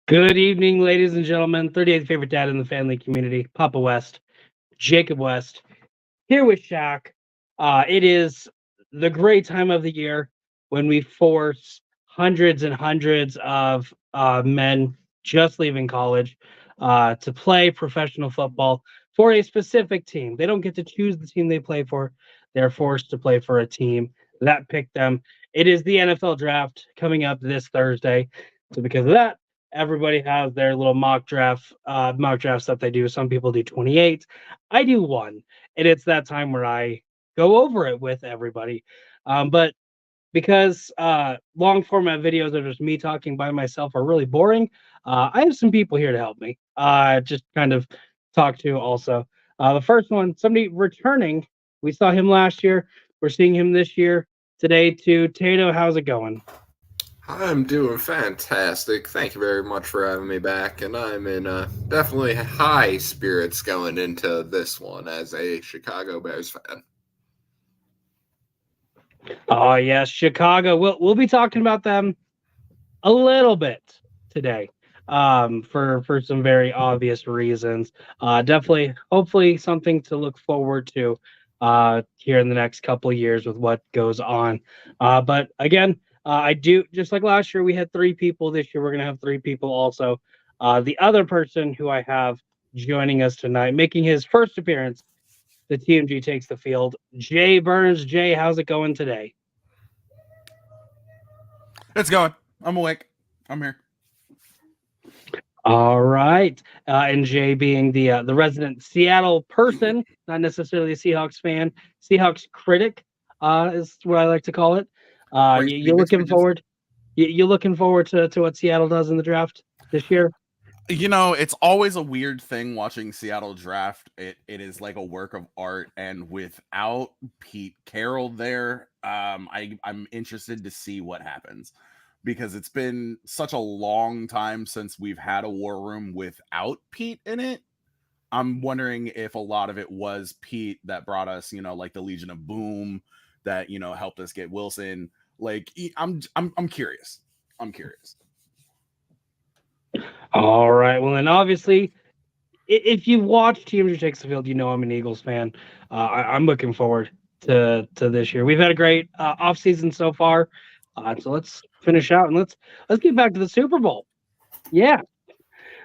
Good evening, ladies and gentlemen. 38th favorite dad in the family community, Papa West, Jacob West, here with Shaq. It is the great time of the year when we force hundreds and hundreds of men just leaving college to play professional football for a specific team. They don't get to choose the team they play for, they're forced to play for a team that picked them. It is the NFL draft coming up this Thursday. So, because of that, everybody has their little mock drafts that they do. Some people do 28. I do one, and it's that time where I go over it with everybody. But because long format videos of just me talking by myself are really boring, I have some people here to help me. Just kind of talk to also. The first one, somebody returning. We saw him last year. We're seeing him this year. Today too. Tato, how's it going? I'm doing fantastic. Thank you very much for having me back, and I'm in definitely high spirits going into this one as a Chicago Bears fan. Oh yes, Chicago. We'll be talking about them a little bit today, for some very obvious reasons. Definitely, hopefully, something to look forward to here in the next couple of years with what goes on. But again, I do just like last year. We had three people. This year, we're gonna have three people also. The other person who I have joining us tonight, making his first appearance, the TMG takes the field. Jay Burns. Jay, how's it going today? It's going. I'm awake. I'm here. All right, and Jay being the resident Seattle person, not necessarily a Seahawks fan, Seahawks critic, is what I like to call it. You Mixed looking messages. forward? You looking forward to what Seattle does in the draft this year? You know, it's always a weird thing watching Seattle draft. It is like a work of art, and without Pete Carroll there, I'm interested to see what happens because it's been such a long time since we've had a war room without Pete in it. I'm wondering if a lot of it was Pete that brought us, like the Legion of Boom, that helped us get Wilson. Like I'm curious. I'm curious. All right. Well, then obviously, if you've watched TMG Takes the Field, you know I'm an Eagles fan. I'm looking forward to this year. We've had a great off season so far. So let's finish out and let's get back to the Super Bowl. Yeah.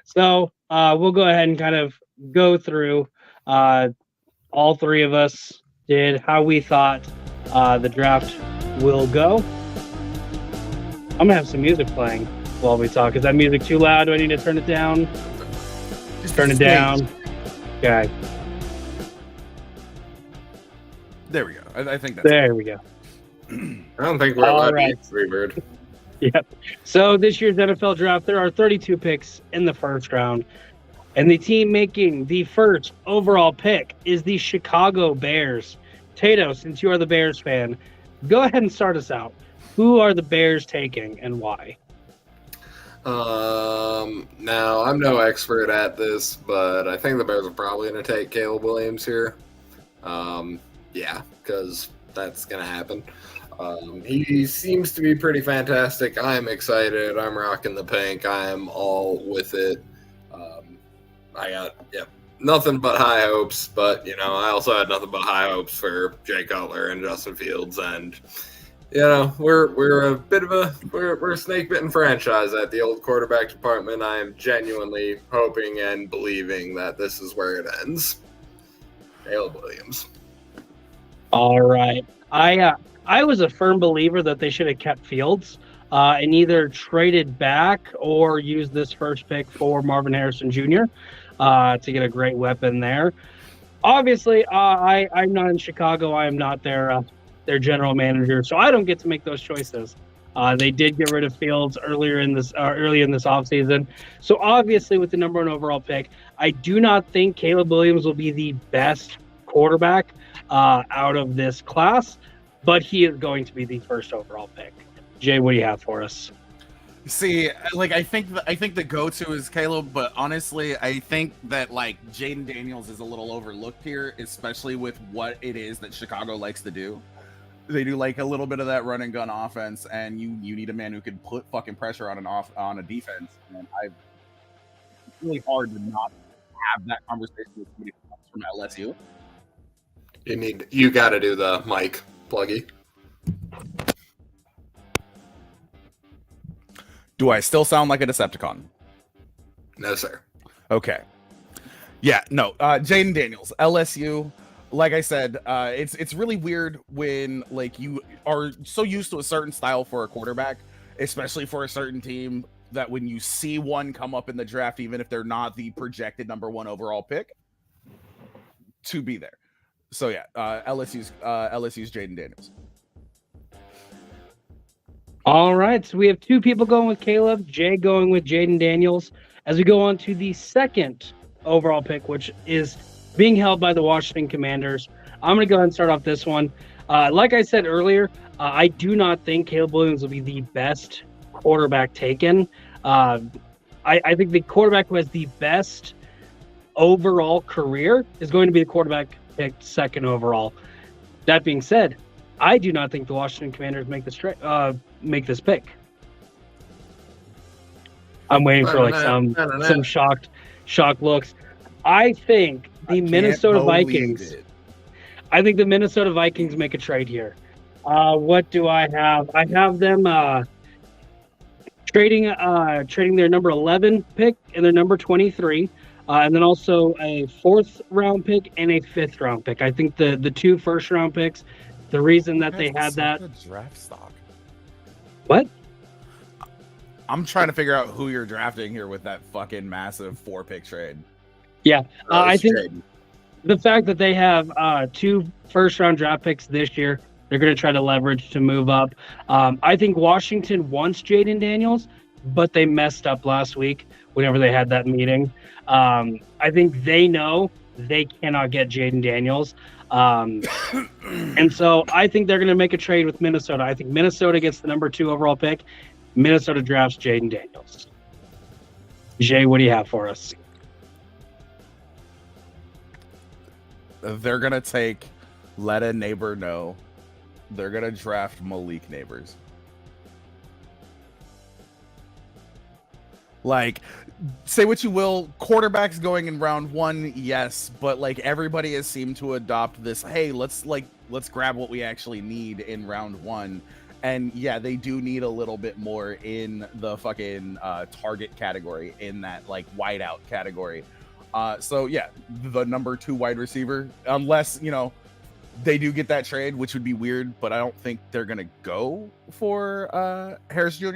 So we'll go ahead and kind of go through. Uh, all three of us did how we thought the draft will go. I'm gonna have some music playing while we talk. Is that music too loud? Do I need to turn it down? Just Turn it down. Okay. There we go. I think that's There we go. I don't think we're All allowed right. to use Freebird. Yep. So this year's NFL draft, there are 32 picks in the first round. And the team making the first overall pick is the Chicago Bears. Tato, since you are the Bears fan, go ahead and start us out. Who are the Bears taking and why? Now I'm no expert at this, but I think the Bears are probably going to take Caleb Williams here. Yeah, because that's going to happen. He seems to be pretty fantastic. I'm excited. I'm rocking the pink. I'm all with it. I got nothing but high hopes, but I also had nothing but high hopes for Jay Cutler and Justin Fields, and we're a bit of we're a snake bitten franchise at the old quarterback department. I am genuinely hoping and believing that this is where it ends. Caleb Williams. All right. I was a firm believer that they should have kept Fields and either traded back or used this first pick for Marvin Harrison Jr. To get a great weapon there. Obviously, I'm not in Chicago. I am not their general manager, so I don't get to make those choices. They did get rid of Fields early in this offseason. So obviously, with the number one overall pick, I do not think Caleb Williams will be the best quarterback out of this class, but he is going to be the first overall pick. Jay, what do you have for us? See, like I think the go-to is Caleb, but honestly, I think that like Jaden Daniels is a little overlooked here, especially with what it is that Chicago likes to do. They do like a little bit of that run and gun offense, and you need a man who can put fucking pressure on a defense. And really hard to not have that conversation with somebody who comes from LSU. You got to do the mic pluggy. Do I still sound like a Decepticon? No, sir. Okay. Yeah, no. Jaden Daniels, LSU. Like I said, it's really weird when like you are so used to a certain style for a quarterback, especially for a certain team, that when you see one come up in the draft, even if they're not the projected #1 overall pick, to be there. So yeah, LSU's Jaden Daniels. All right, so we have two people going with Caleb, Jay going with Jaden Daniels. As we go on to the second overall pick, which is being held by the Washington Commanders. I'm going to go ahead and start off this one. Like I said earlier, I do not think Caleb Williams will be the best quarterback taken. I think the quarterback who has the best overall career is going to be the quarterback picked second overall. That being said, I do not think the Washington Commanders make this pick. I'm waiting for like some shocked looks. I think the Minnesota Vikings. I think the Minnesota Vikings make a trade here. What do I have? I have them trading their number 11 pick and their number 23, and then also a 4th round pick and a 5th round pick. I think the 2 first round picks. The reason that they had that draft stock. What? I'm trying to figure out who you're drafting here with that fucking massive 4-pick trade. Yeah, I think the fact that they have 2 first-round draft picks this year, they're going to try to leverage to move up. I think Washington wants Jaden Daniels, but they messed up last week whenever they had that meeting. I think they know they cannot get Jaden Daniels. And so I think they're going to make a trade with Minnesota. I think Minnesota gets the number 2 overall pick. Minnesota drafts Jaden Daniels. Jay, what do you have for us? They're going to take Let a Neighbor Know. They're going to draft Malik Neighbors. Like, say what you will, quarterbacks going in round 1, yes, but like everybody has seemed to adopt this, hey, let's grab what we actually need in round 1. And yeah, they do need a little bit more in the fucking target category, in that like wideout category. So yeah, the number 2 wide receiver, unless, you know, they do get that trade, which would be weird, but I don't think they're gonna go for Harrison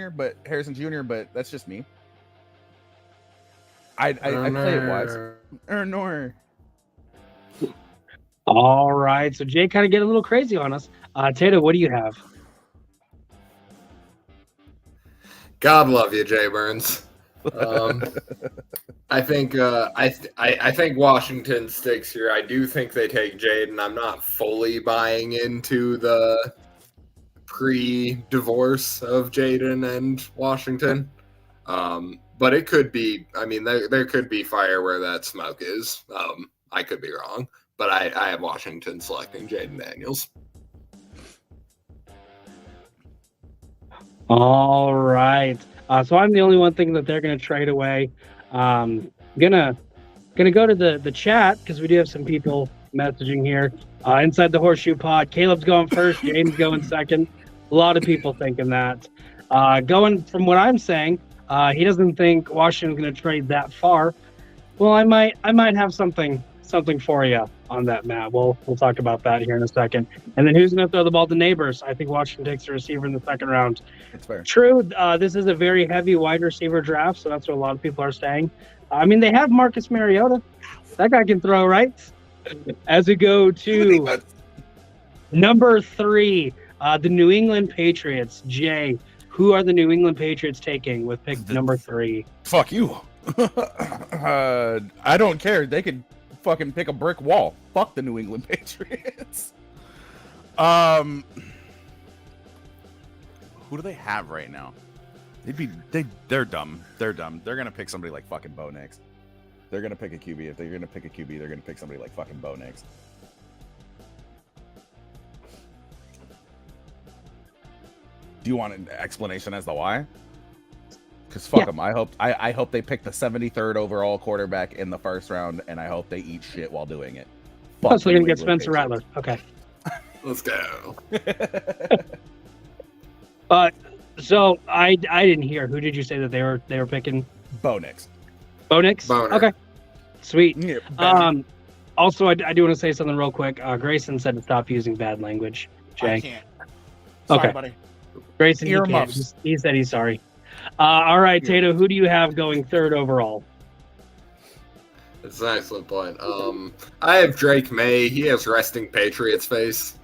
Jr., but that's just me. I play it wise. Nor. All right, so Jay kind of get a little crazy on us. Tato, what do you have? God love you, Jay Burns. I think Washington sticks here. I do think they take Jaden. I'm not fully buying into the pre-divorce of Jaden and Washington. But it could be, I mean, there could be fire where that smoke is. I could be wrong, but I have Washington selecting Jaden Daniels. All right. So I'm the only one thinking that they're going to trade away. Gonna go to the chat because we do have some people messaging here. Inside the Horseshoe Pod, Caleb's going first, James going second. A lot of people thinking that. Going from what I'm saying, he doesn't think Washington's going to trade that far. Well, I might have something for you on that, Matt. We'll talk about that here in a second. And then who's going to throw the ball to Neighbors? I think Washington takes a receiver in the 2nd round. That's fair. True. This is a very heavy wide receiver draft, so that's what a lot of people are saying. I mean, they have Marcus Mariota. That guy can throw, right? As we go to number 3, the New England Patriots. Jay, who are the New England Patriots taking with pick number 3? Fuck you. I don't care. They could fucking pick a brick wall. Fuck the New England Patriots. Who do they have right now? They're dumb. They're dumb. They're gonna pick somebody like fucking Bo next. They're gonna pick a QB. If they're gonna pick a QB, they're gonna pick somebody like fucking Bo next. Do you want an explanation as to why? Because fuck them. I hope they pick the 73rd overall quarterback in the first round, and I hope they eat shit while doing it. Oh, so we're gonna get Spencer Rattler. Okay. Let's go. So I didn't hear. Who did you say that they were picking? Bo Nix. Bo Nix? Boner. Okay. Sweet. Yeah, Also, I do want to say something real quick. Grayson said to stop using bad language. Jay. I can't. Sorry, Okay. buddy. Grayson, he can't. Earmuffs. He said he's sorry. All right, Tato, who do you have going third overall? It's an excellent point. I have Drake May. He has resting Patriots face.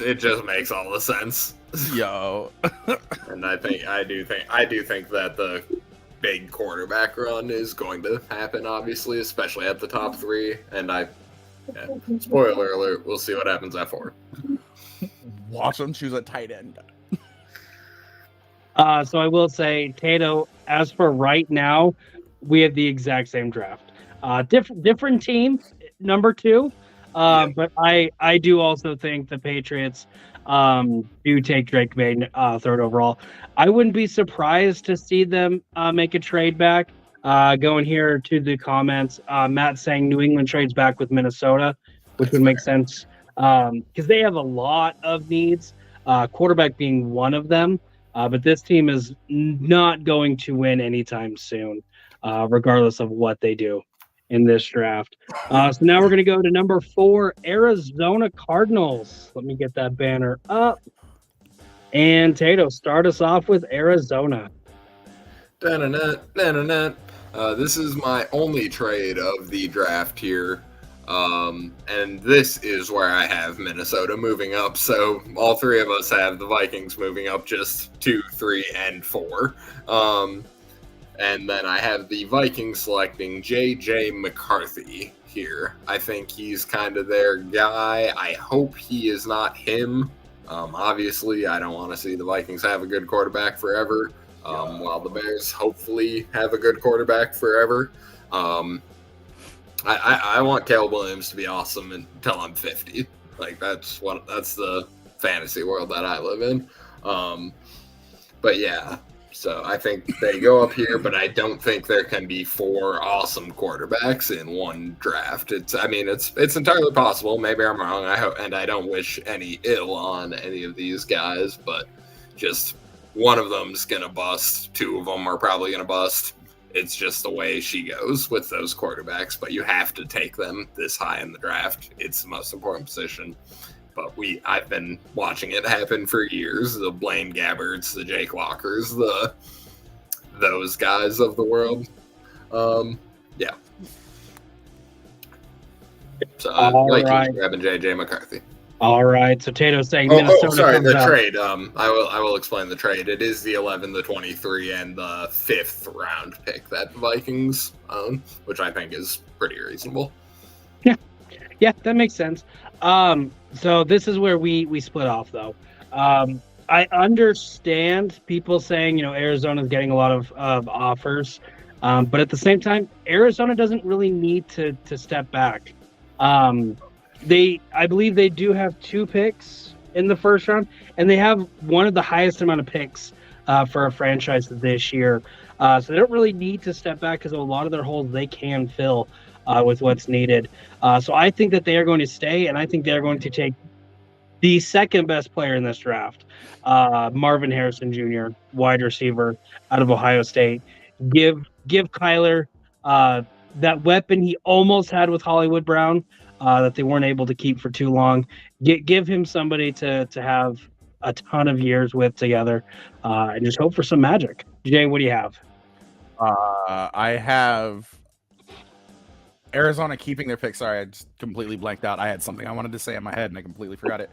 It just makes all the sense. Yo. And I do think that the big quarterback run is going to happen, obviously, especially at the top three. And spoiler alert, we'll see what happens at 4. Watch them choose a tight end. So I will say, Tato, as for right now, we have the exact same draft. Different team, number 2. But I do also think the Patriots do take Drake May third overall. I wouldn't be surprised to see them make a trade back. Going here to the comments, Matt saying New England trades back with Minnesota, which would make sense because they have a lot of needs, quarterback being one of them. But this team is not going to win anytime soon, regardless of what they do in this draft. So now we're going to go to number 4, Arizona Cardinals. Let me get that banner up. And Tato, start us off with Arizona. This is my only trade of the draft here. And this is where I have Minnesota moving up. So all 3 of us have the Vikings moving up just 2, 3, and 4. And then I have the Vikings selecting J.J. McCarthy here. I think he's kind of their guy. I hope he is not him. Obviously, I don't want to see the Vikings have a good quarterback forever, while the Bears hopefully have a good quarterback forever. I want Caleb Williams to be awesome until I'm 50. Like that's the fantasy world that I live in. But yeah, so I think they go up here, but I don't think there can be 4 awesome quarterbacks in one draft. It's entirely possible. Maybe I'm wrong. I don't wish any ill on any of these guys, but just one of them's gonna bust. 2 of them are probably gonna bust. It's just the way she goes with those quarterbacks, but you have to take them this high in the draft. It's the most important position. But I've been watching it happen for years. The Blaine Gabberts, the Jake Lockers, those guys of the world. Yeah. So Vikings grabbing JJ McCarthy. All right. So Tato's saying Minnesota. Sorry, the trade. I will explain the trade. It is the 11, the 23, and the 5th round pick that Vikings own, which I think is pretty reasonable. Yeah, that makes sense. So this is where we split off, though. I understand people saying, Arizona's getting a lot of offers, but at the same time, Arizona doesn't really need to step back. I believe they do have 2 picks in the first round, and they have one of the highest amount of picks for a franchise this year. So they don't really need to step back because a lot of their holes they can fill with what's needed. So I think that they are going to stay, and I think they're going to take the second best player in this draft, Marvin Harrison Jr., wide receiver out of Ohio State. Give Kyler that weapon he almost had with Hollywood Brown that they weren't able to keep for too long. Give him somebody to have a ton of years with together, and just hope for some magic. Jay, what do you have? I have Arizona keeping their pick. Sorry, I just completely blanked out. I had something I wanted to say in my head, and I completely forgot it.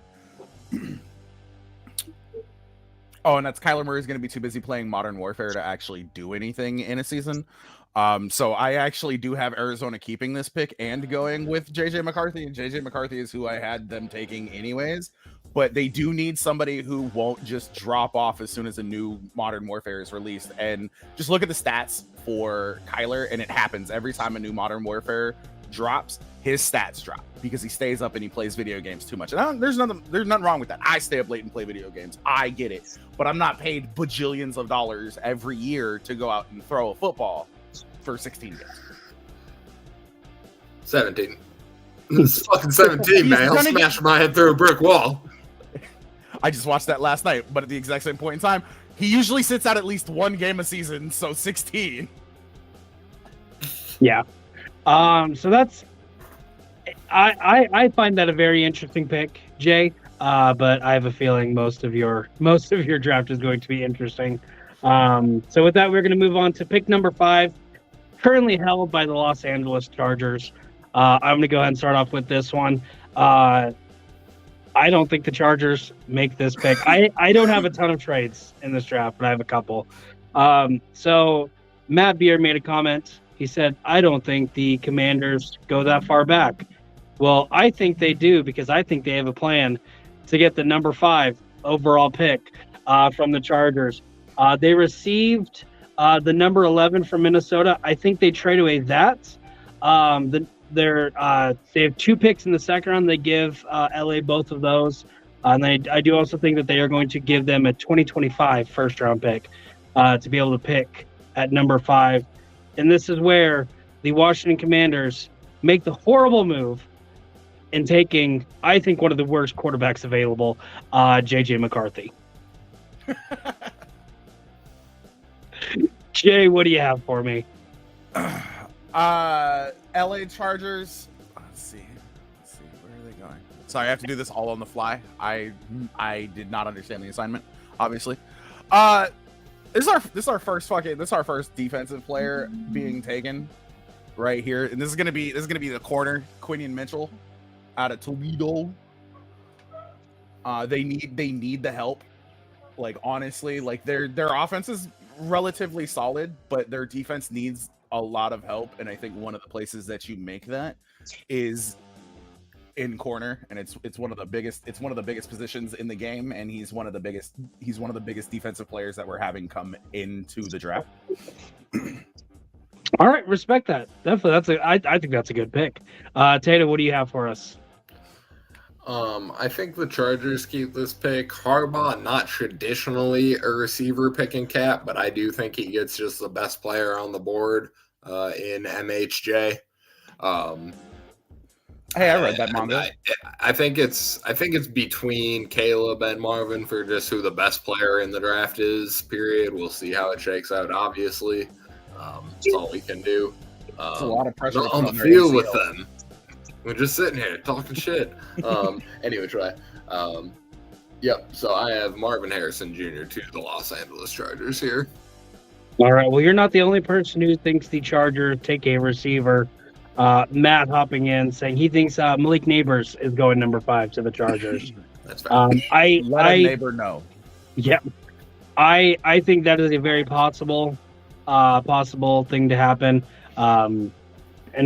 Oh, and that's Kyler Murray's going to be too busy playing Modern Warfare to actually do anything in a season. So I actually do have Arizona keeping this pick and going with JJ McCarthy, and JJ McCarthy is who I had them taking anyways. But they do need somebody who won't just drop off as soon as a new Modern Warfare is released. And just look at the stats for Kyler, and it happens every time a new Modern Warfare drops, his stats drop because he stays up and he plays video games too much. And there's nothing wrong with that. I stay up late and play video games. I get it. But I'm not paid bajillions of dollars every year to go out and throw a football for 16 games. 17. It's fucking 17, man. I'll smash my head through a brick wall. I just watched that last night, but at the exact same point in time, he usually sits out at least one game a season, so 16. Yeah. So that's I find that a very interesting pick, Jay. But I have a feeling most of your draft is going to be interesting. So with that, we're going to move on to pick number 5, currently held by the Los Angeles Chargers. I'm going to go ahead and start off with this one. I don't think the Chargers make this pick. I don't have a ton of trades in this draft, but I have a couple. So Matt Beard made a comment. He said, I don't think the Commanders go that far back. Well, I think they do, because I think they have a plan to get the number 5 overall pick from the Chargers. They received the number 11 from Minnesota. I think they trade away that. They have 2 picks in the second round. They give LA both of those. And I do also think that they are going to give them a 2025 first round pick to be able to pick at number 5. And this is where the Washington Commanders make the horrible move in taking, I think, one of the worst quarterbacks available, JJ McCarthy. Jay, what do you have for me? LA Chargers. Let's see. Where are they going? Sorry, I have to do this all on the fly. I did not understand the assignment, obviously. This is our first defensive player being taken right here, and this is gonna be the corner, Quinion Mitchell, out of Toledo. They need the help. Like, honestly, like their offense is relatively solid, but their defense needs a lot of help, and I think one of the places that you make that is in corner, and it's one of the biggest positions in the game, and he's one of the biggest defensive players that we're having come into the draft. All right, respect that. Definitely, I think that's a good pick. Tato, what do you have for us? I think the Chargers keep this pick. Harbaugh, not traditionally a receiver picking cat, but I do think he gets just the best player on the board in MHJ. Hey, I read that manga. I think it's between Caleb and Marvin for just who the best player in the draft is. Period. We'll see how it shakes out. Obviously, that's all we can do. It's a lot of pressure on the field with them. We're just sitting here talking shit. Anyway, try. Yep. So I have Marvin Harrison Jr. to the Los Angeles Chargers here. All right. Well, you're not the only person who thinks the Chargers take a receiver. Matt hopping in saying he thinks Malik Neighbors is going number 5 to the Chargers. That's fair. Let a neighbor know. Yeah. I think that is a very possible thing to happen. And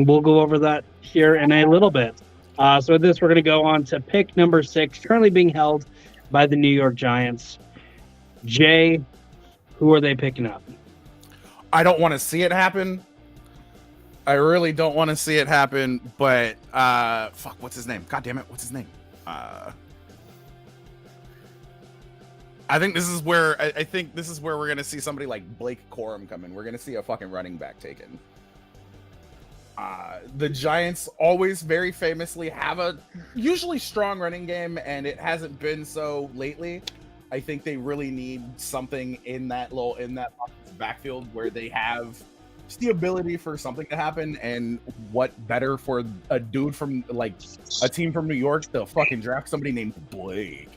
we'll go over that here in a little bit. So with this, we're going to go on to pick number 6, currently being held by the New York Giants. Jay, who are they picking up? I don't want to see it happen. I really don't want to see it happen, but what's his name? God damn it, what's his name? I think this is where we're gonna see somebody like Blake Corum come in. We're gonna see a fucking running back taken. The Giants always very famously have a usually strong running game, and it hasn't been so lately. I think they really need something in that backfield where they have just the ability for something to happen. And what better for a dude from like a team from New York to fucking draft somebody named Blake.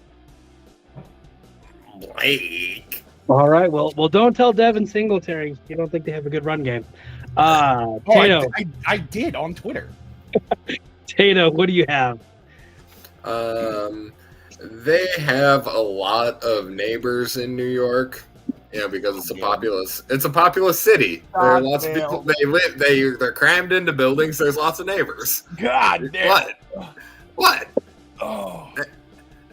All right. Well, don't tell Devin Singletary you don't think they have a good run game. Tato. I did on Twitter. Tato, what do you have? They have a lot of neighbors in New York, because it's a populous city. There are lots of people. They're crammed into buildings. There's lots of neighbors. God damn. What? Oh.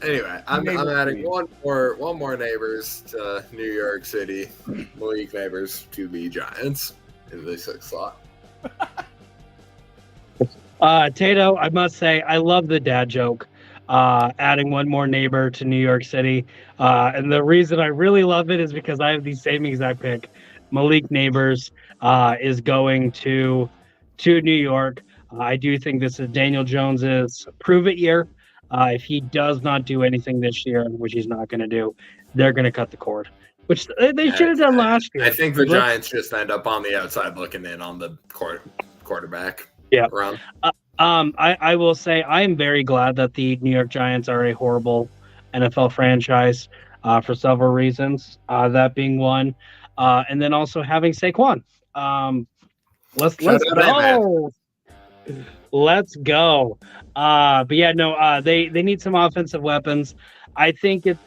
Anyway, I'm adding one more neighbors to New York City. Malik Neighbors to the Giants in the 6th slot. Tato, I must say, I love the dad joke. Adding one more neighbor to New York City. And the reason I really love it is because I have the same exact pick. Malik Neighbors is going to New York. I do think this is Daniel Jones's prove it year. If he does not do anything this year, which he's not going to do, they're going to cut the cord, which they should have done last year. I think the Giants just end up on the outside looking in on the quarterback. Yeah. Run. I will say I am very glad that the New York Giants are a horrible NFL franchise for several reasons. That being one, and then also having Saquon. Let's go. Let's go. But yeah, no, they need some offensive weapons. I think it's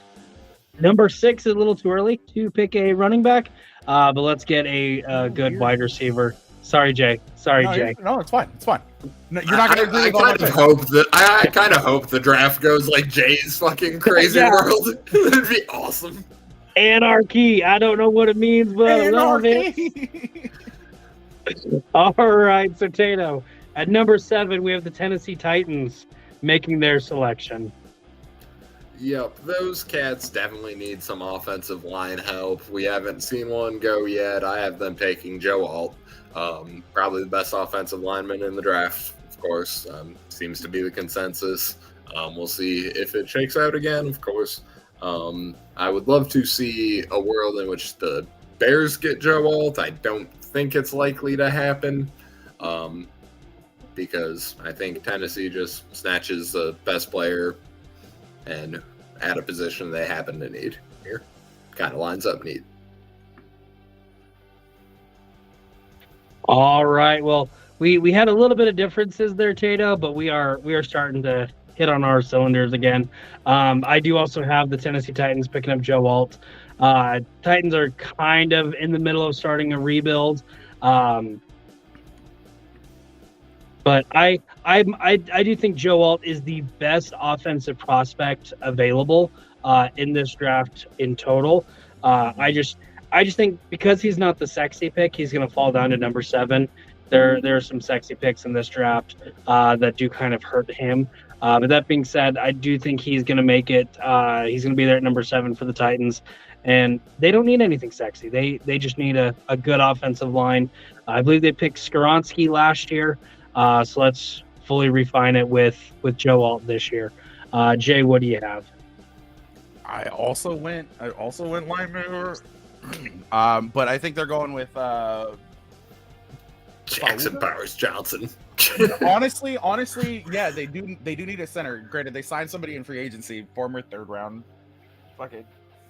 number 6 is a little too early to pick a running back. But let's get a good wide receiver. Sorry, Jay. Jay. No, it's fine. It's fine. No, you're not going to I kind of hope the draft goes like Jay's fucking crazy world. It'd be awesome. Anarchy. I don't know what it means, but I love it. All right, so Tato. At number 7, we have the Tennessee Titans making their selection. Yep, those cats definitely need some offensive line help. We haven't seen one go yet. I have them taking Joe Alt. Probably the best offensive lineman in the draft, of course. Seems to be the consensus. We'll see if it shakes out again, of course. I would love to see a world in which the Bears get Joe Alt. I don't think it's likely to happen because I think Tennessee just snatches the best player and at a position they happen to need here. Kind of lines up neat. All right. Well, we had a little bit of differences there, Tato, but we are starting to hit on our cylinders again. I do also have the Tennessee Titans picking up Joe Alt. Titans are kind of in the middle of starting a rebuild. But I do think Joe Alt is the best offensive prospect available in this draft in total. I just think because he's not the sexy pick, he's going to fall down to number 7. There are some sexy picks in this draft that do kind of hurt him. But that being said, I do think he's going to make it. He's going to be there at number 7 for the Titans. And they don't need anything sexy. They just need a good offensive line. I believe they picked Skoronski last year. So let's fully refine it with Joe Alt this year. Jay, what do you have? I also went linebacker. But I think they're going with Jackson Powers Johnson. honestly, yeah, they do need a center. Granted, they signed somebody in free agency, former 3rd round. Fucking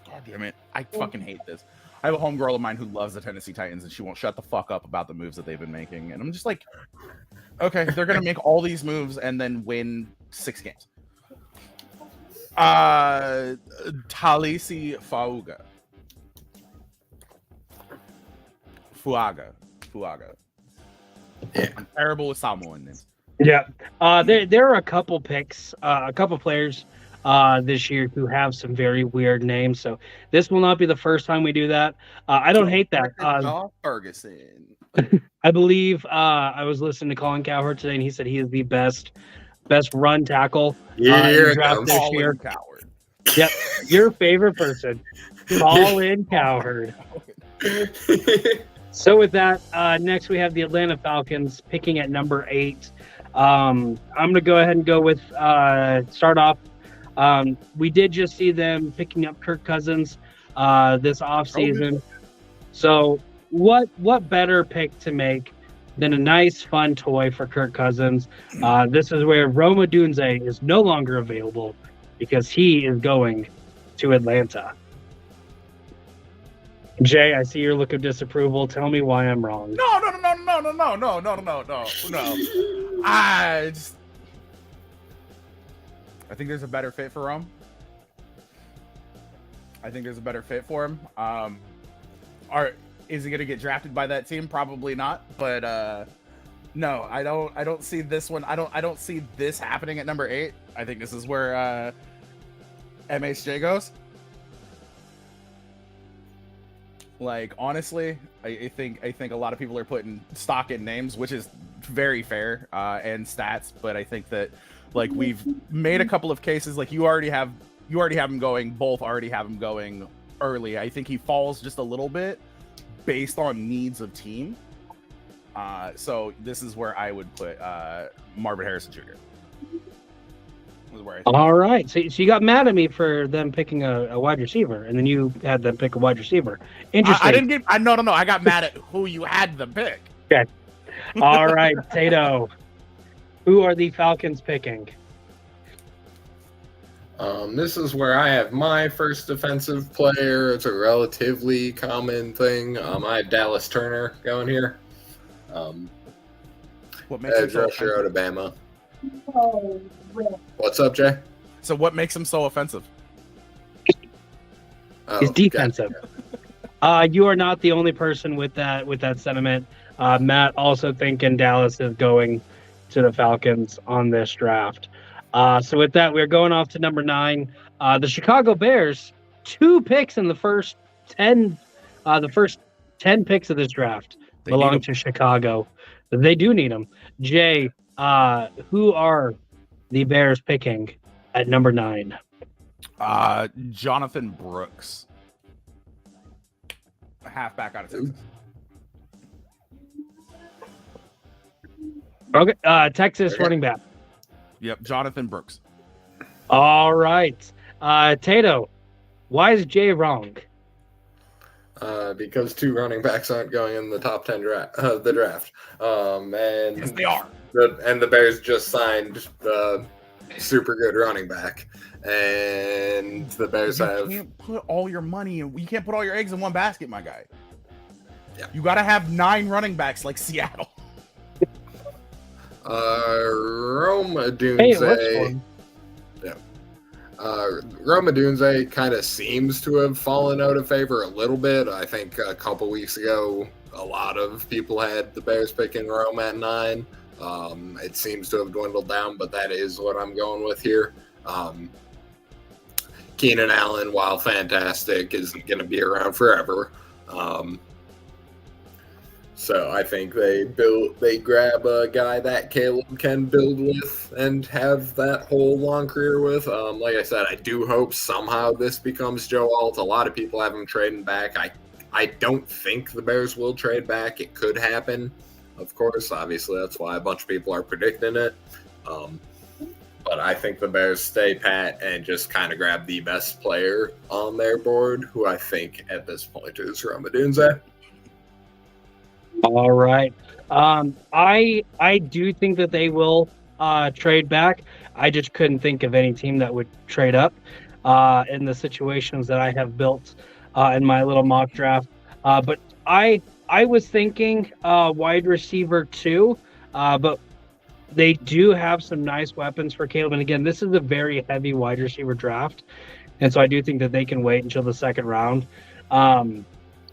God damn it. I fucking hate this. I have a homegirl of mine who loves the Tennessee Titans, and she won't shut the fuck up about the moves that they've been making. And I'm just like, okay, they're gonna make all these moves and then win 6 games. Talisi Fuaga. Yeah. I'm terrible with Samoan names. Yeah. There are a couple picks, a couple players this year who have some very weird names. So this will not be the first time we do that. I don't hate that. Ferguson. I believe I was listening to Colin Cowherd today, and he said he is the best run tackle in the draft this year. Cowherd. Yep, your favorite person, Colin Cowherd. So with that, next we have the Atlanta Falcons picking at number 8. I'm going to go ahead and go with start off. We did just see them picking up Kirk Cousins this offseason. So what better pick to make than a nice, fun toy for Kirk Cousins? This is where Roma Dunze is no longer available because he is going to Atlanta. Jay, I see your look of disapproval. Tell me why I'm wrong. No. I think there's a better fit for him. I think there's a better fit for him. Is he gonna get drafted by that team? Probably not. But no, I don't see this one. I don't see this happening at number 8. I think this is where MHJ goes. Like honestly, I think a lot of people are putting stock in names, which is very fair, and stats. But I think that like we've made a couple of cases. Like you already have him going. Both already have him going early. I think he falls just a little bit based on needs of team. So this is where I would put Marvin Harrison Jr. All right. So you got mad at me for them picking a wide receiver, and then you had them pick a wide receiver. Interesting. I didn't get. No. I got mad at who you had them pick. Okay. All right, Tato. Who are the Falcons picking? This is where I have my first defensive player. It's a relatively common thing. I had Dallas Turner going here. What makes him so rusher out of Bama. What's up, Jay? So what makes him so offensive? He's defensive. Gotcha. You are not the only person with that sentiment. Matt also thinking Dallas is going to the Falcons on this draft. So with that, we're going off to number 9. The Chicago Bears, 2 picks in the first 10 picks of this draft belong to Chicago. They do need them. Jay, who are the Bears picking at number 9? Jonathan Brooks, a halfback out of Texas. Okay, Texas running back. Yep, Jonathan Brooks. All right. Tato, why is Jay wrong? Because 2 running backs aren't going in the top 10 the draft. And yes, they are. And the Bears just signed the super good running back. And the Bears You can't put all your money in. You can't put all your eggs in one basket, my guy. Yeah. You got to have 9 running backs like Seattle. Rome Odunze. Hey, it works for him. Yeah. Rome Odunze kind of seems to have fallen out of favor a little bit. I think a couple weeks ago, a lot of people had the Bears picking Rome at 9. It seems to have dwindled down, but that is what I'm going with here. Keenan Allen, while fantastic, isn't going to be around forever. So I think they grab a guy that Caleb can build with and have that whole long career with. Like I said, I do hope somehow this becomes Joe Alt. A lot of people have him trading back. I don't think the Bears will trade back. It could happen, of course. Obviously, that's why a bunch of people are predicting it. But I think the Bears stay pat and just kind of grab the best player on their board, who I think at this point is Rome Odunze. All right. I do think that they will trade back. I just couldn't think of any team that would trade up in the situations that I have built in my little mock draft. But I was thinking wide receiver 2, but they do have some nice weapons for Caleb. And again, this is a very heavy wide receiver draft. And so I do think that they can wait until the second round.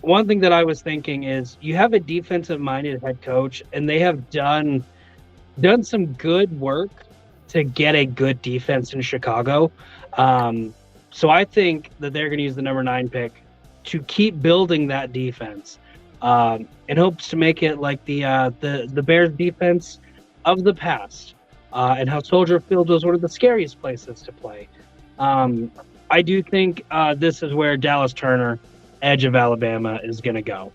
One thing that I was thinking is you have a defensive-minded head coach, and they have done some good work to get a good defense in Chicago. So I think that they're going to use the number 9 pick to keep building that defense, in hopes to make it like the Bears defense of the past, and how Soldier Field was one of the scariest places to play. I do think this is where Dallas Turner, edge of Alabama, is going to go.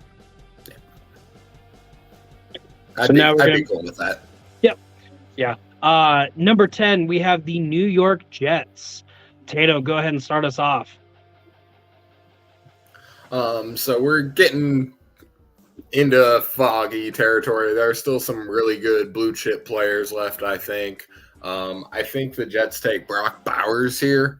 I'd be cool with that. Yep. Yeah. Number 10, we have the New York Jets. Tato, go ahead and start us off. So we're getting into foggy territory. There are still some really good blue chip players left, I think. I think the Jets take Brock Bowers here.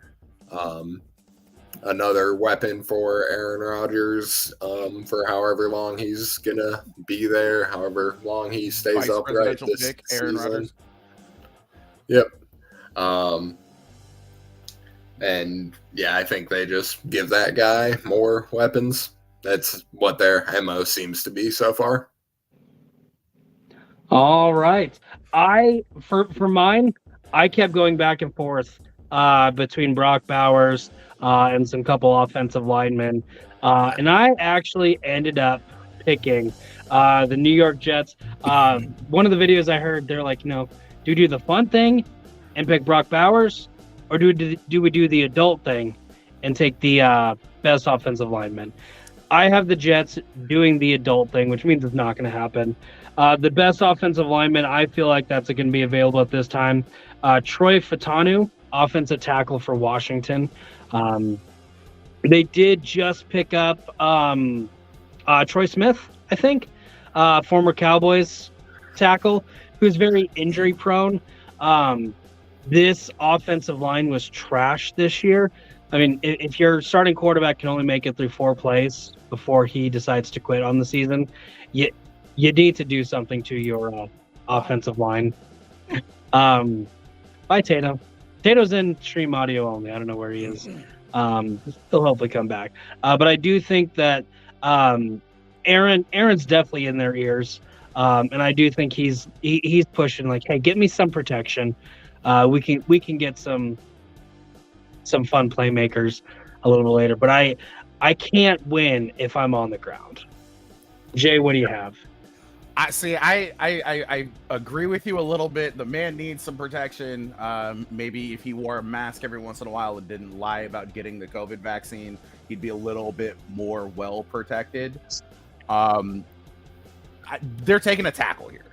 Another weapon for Aaron Rodgers for however long he's going to be there, however long he stays upright this pick, Aaron season. Rodgers. Yep. And yeah, I think they just give that guy more weapons. That's what their MO seems to be so far. All right. For mine, I kept going back and forth between Brock Bowers and some couple offensive linemen. And I actually ended up picking the New York Jets. One of the videos I heard, they're like, do we do the fun thing and pick Brock Bowers, or do we do the adult thing and take the best offensive lineman? I have the Jets doing the adult thing, which means it's not going to happen. The best offensive lineman, I feel like that's going to be available at this time. Troy Fatanu, offensive tackle for Washington. They did just pick up Troy Smith, I think, former Cowboys tackle, who's very injury prone. This offensive line was trash this year. I mean, if your starting quarterback can only make it through 4 plays before he decides to quit on the season, you need to do something to your offensive line. Bye, Tato. Tato's in stream audio only. I don't know where he is. He'll hopefully come back. But I do think that Aaron's definitely in their ears. And I do think he's pushing like, hey, get me some protection. We can get some fun playmakers a little bit later, but I can't win if I'm on the ground. Jay, what do you have? I agree with you a little bit. The man needs some protection. Maybe if he wore a mask every once in a while and didn't lie about getting the COVID vaccine, he'd be a little bit more well protected. They're taking a tackle here.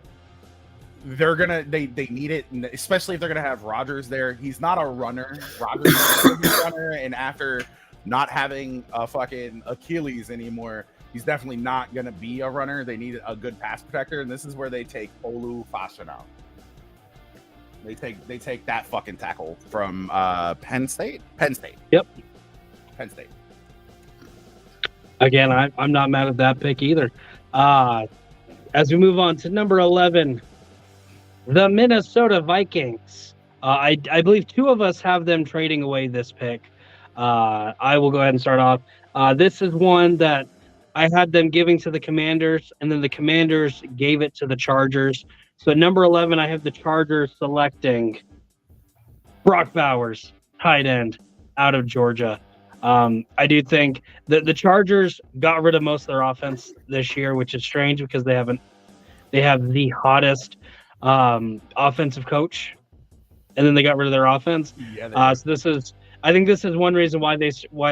They need it, especially if they're gonna have Rodgers there. He's not a runner. Rodgers is a runner, and after not having a fucking Achilles anymore, he's definitely not gonna be a runner. They need a good pass protector, and this is where they take Olu Fashanu. They take that fucking tackle from Penn State. Yep. Penn State. Again, I'm not mad at that pick either. As we move on to number 11. The Minnesota Vikings. I believe 2 of us have them trading away this pick. I will go ahead and start off. This is one that I had them giving to the Commanders, and then the Commanders gave it to the Chargers. So at number 11, I have the Chargers selecting Brock Bowers, tight end, out of Georgia. I do think that the Chargers got rid of most of their offense this year, which is strange because they have the hottest offensive coach, and then they got rid of their offense. Yeah, so I think this is one reason why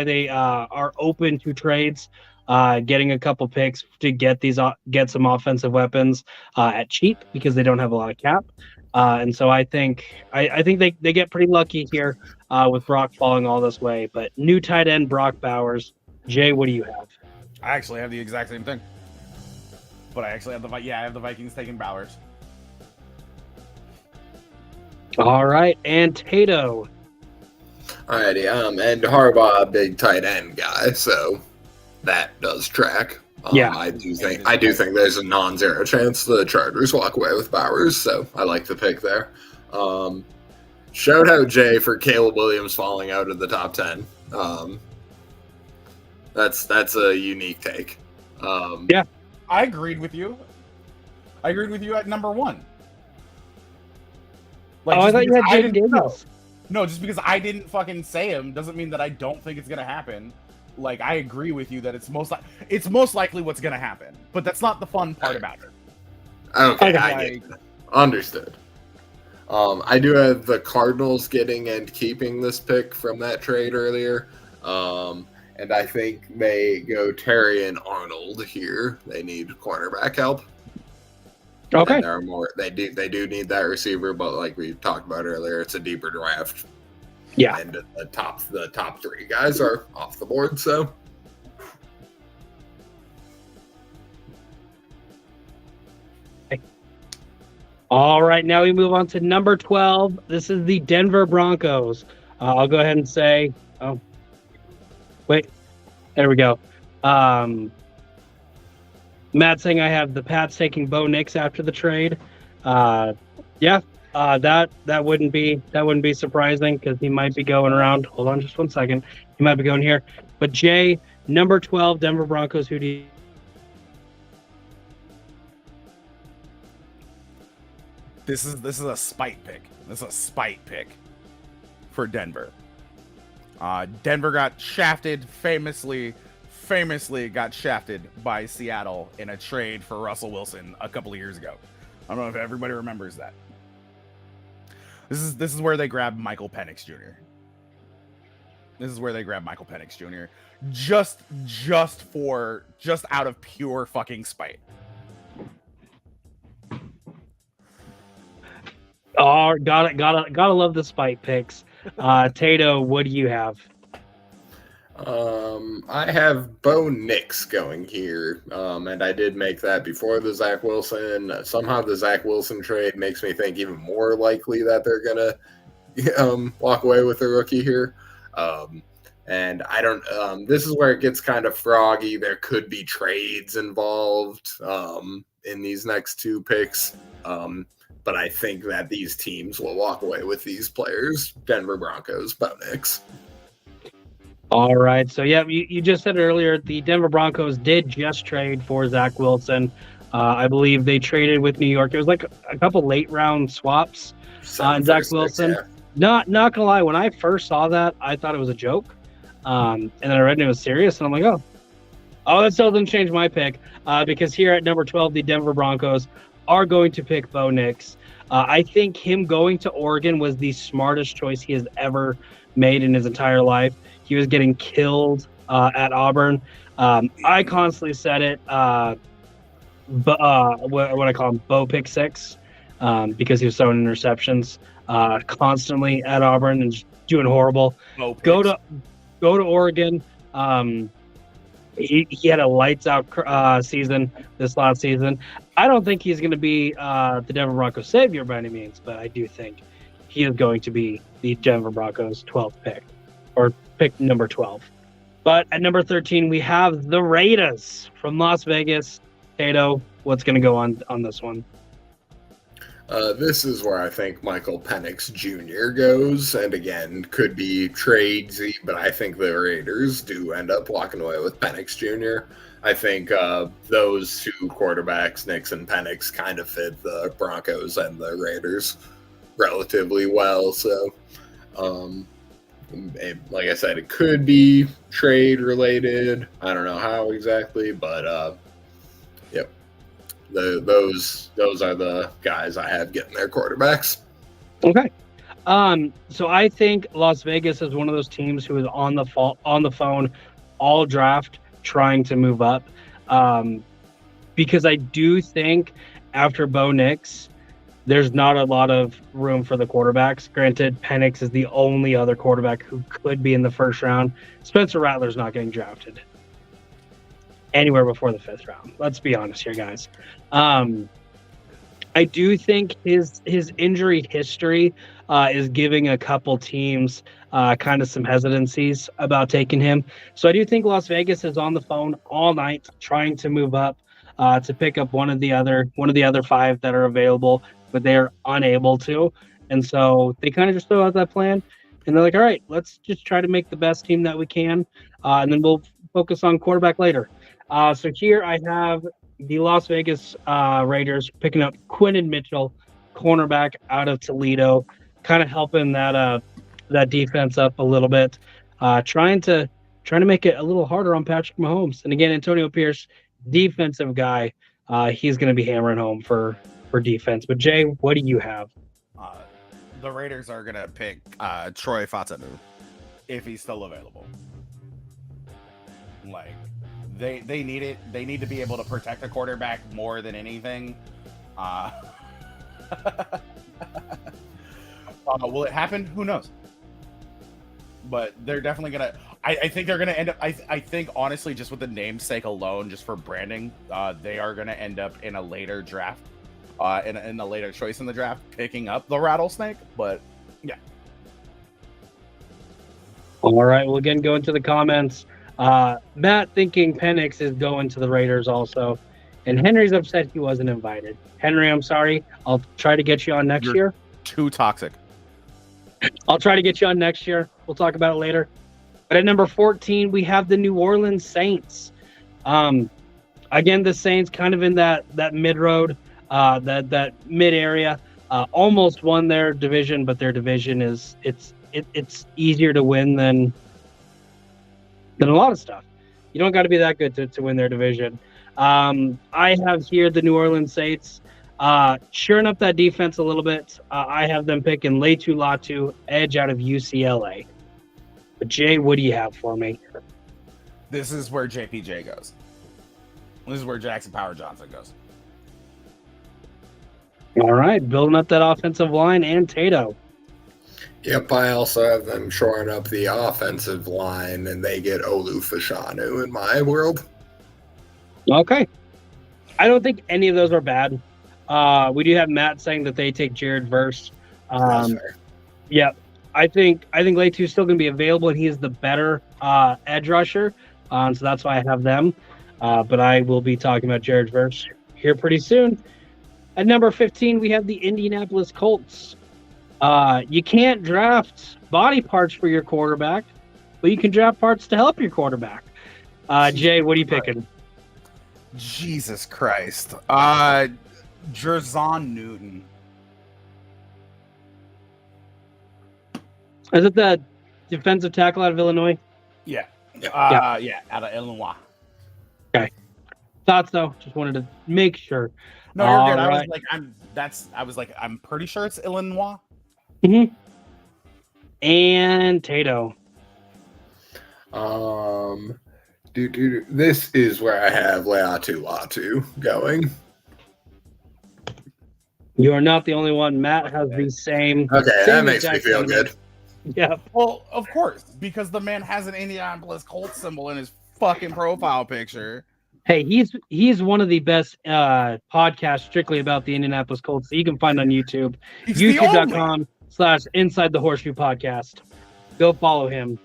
they are open to trades, getting a couple picks to get some offensive weapons at cheap because they don't have a lot of cap. And so I think they get pretty lucky here with Brock falling all this way. But new tight end Brock Bowers. Jay, what do you have? I actually have the exact same thing, but I actually have I have the Vikings taking Bowers. All right, and Tato. Alrighty, and Harbaugh, a big tight end guy, so that does track. Yeah, I do think there's a non-zero chance the Chargers walk away with Bowers, so I like the pick there. Shout out Jay for Caleb Williams falling out of the top 10. That's a unique take. Yeah, I agreed with you. At number 1. Like, I thought you had Jaden Daniels. No, just because I didn't fucking say him doesn't mean that I don't think it's gonna happen. Like, I agree with you that it's most likely what's gonna happen, but that's not the fun part about it. Okay, I get that. Understood. I do have the Cardinals getting and keeping this pick from that trade earlier, and I think they go Terry and Arnold here. They need cornerback help. Okay. They do need that receiver, but like we talked about earlier, it's a deeper draft. Yeah. And the top 3 guys are off the board, so. All right, now we move on to number 12. This is the Denver Broncos. I'll go ahead and say, there we go. Matt saying I have the Pats taking Bo Nix after the trade. That wouldn't be surprising because he might be going around. Hold on just one second. He might be going here. But Jay, number 12, Denver Broncos, who do you? This is a spite pick. for Denver. Denver got shafted, famously got shafted by Seattle in a trade for Russell Wilson a couple of years ago. I don't know if everybody remembers that. This is where they grabbed Michael Penix Jr. Just out of pure fucking spite. Oh, gotta love the spite picks. Tato, what do you have? I have Bo Nix going here, and I did make that before the Zach Wilson. Somehow the Zach Wilson trade makes me think even more likely that they're gonna walk away with a rookie here. And I don't. This is where it gets kind of froggy. There could be trades involved in these next two picks, but I think that these teams will walk away with these players. Denver Broncos, Bo Nix. All right. So, yeah, you just said earlier, the Denver Broncos did just trade for Zach Wilson. I believe they traded with New York. It was like a couple late round swaps on Zach Wilson. Yeah. Not gonna lie, when I first saw that, I thought it was a joke. And then I read it was serious, and I'm like, oh, that still didn't change my pick. Because here at number 12, the Denver Broncos are going to pick Bo Nix. I think him going to Oregon was the smartest choice he has ever made in his entire life. He was getting killed at Auburn. I constantly said it, what I call him, Bo Pick Six, because he was throwing interceptions constantly at Auburn and just doing horrible. Go to Oregon. He had a lights out season this last season. I don't think he's going to be the Denver Broncos savior by any means, but I do think he is going to be the Denver Broncos 12th pick, or pick number 12. But at number 13, we have the Raiders from Las Vegas. Tato, what's going to go on this one? This is where I think Michael Penix Jr. goes, and again, could be tradesy, but I think the Raiders do end up walking away with Penix Jr. I think those two quarterbacks, Nix and Penix, kind of fit the Broncos and the Raiders relatively well. So, like I said, it could be trade related. I don't know how exactly, but yep. Those are the guys I have getting their quarterbacks. Okay. So I think Las Vegas is one of those teams who is on the phone all draft trying to move up. Because I do think after Bo Nix, there's not a lot of room for the quarterbacks. Granted, Penix is the only other quarterback who could be in the first round. Spencer Rattler's not getting drafted anywhere before the 5th round. Let's be honest here, guys. I do think his injury history is giving a couple teams kind of some hesitancies about taking him. So I do think Las Vegas is on the phone all night trying to move up to pick up one of the other 5 that are available, but they're unable to. And so they kind of just throw out that plan, and they're like, all right, let's just try to make the best team that we can, and then we'll focus on quarterback later. So here I have the Las Vegas Raiders picking up Quinton Mitchell, cornerback out of Toledo, kind of helping that defense up a little bit, trying to make it a little harder on Patrick Mahomes. And again, Antonio Pierce, defensive guy, he's going to be hammering home for defense. But Jay, what do you have? The Raiders are going to pick Troy Fautanu if he's still available. Like, they need it. They need to be able to protect a quarterback more than anything. Will it happen? Who knows? But they're definitely gonna. I think they're gonna end up. I think honestly, just with the namesake alone, just for branding, they are gonna end up in a later draft, in a later choice in the draft, picking up the rattlesnake. But yeah. All right. Well, again, go into the comments. Matt thinking Penix is going to the Raiders also. And Henry's upset he wasn't invited. Henry, I'm sorry. I'll try to get you on next year. Too toxic. I'll try to get you on next year. We'll talk about it later. But at number 14, we have the New Orleans Saints. Again, the Saints kind of in that mid-road, that mid area. Almost won their division, but their division it's it's easier to win than a lot of stuff. You don't got to be that good to win their division. I have here the New Orleans Saints. Shoring up that defense a little bit. I have them picking Latu Latu, edge out of UCLA. But Jay, what do you have for me? This is where JPJ goes. This is where Jackson Power Johnson goes. All right, building up that offensive line and Tato. Yep, I also have them shoring up the offensive line, and they get Olu Fashanu in my world. Okay. I don't think any of those are bad. We do have Matt saying that they take Jared Verse. Yeah, I think Latu is still going to be available, and he is the better edge rusher. So that's why I have them. But I will be talking about Jared Verse here pretty soon. At number 15, we have the Indianapolis Colts. You can't draft body parts for your quarterback, but you can draft parts to help your quarterback. Jay, what are you picking? Jesus Christ. Jerzon Newton. Is it the defensive tackle out of Illinois? Yeah. Yeah, out of Illinois. Okay. Thought so. Just wanted to make sure. No, you're good. Right. I was like, I'm pretty sure it's Illinois. Mm-hmm. And Tato. This is where I have Latu Latu going. You are not the only one. Matt has the same. Okay, same that makes me feel good. Yeah. Well, of course, because the man has an Indianapolis Colts symbol in his fucking profile picture. Hey, he's one of the best podcasts strictly about the Indianapolis Colts that you can find on YouTube. YouTube.com/Inside the Horseshoe Podcast. Go follow him.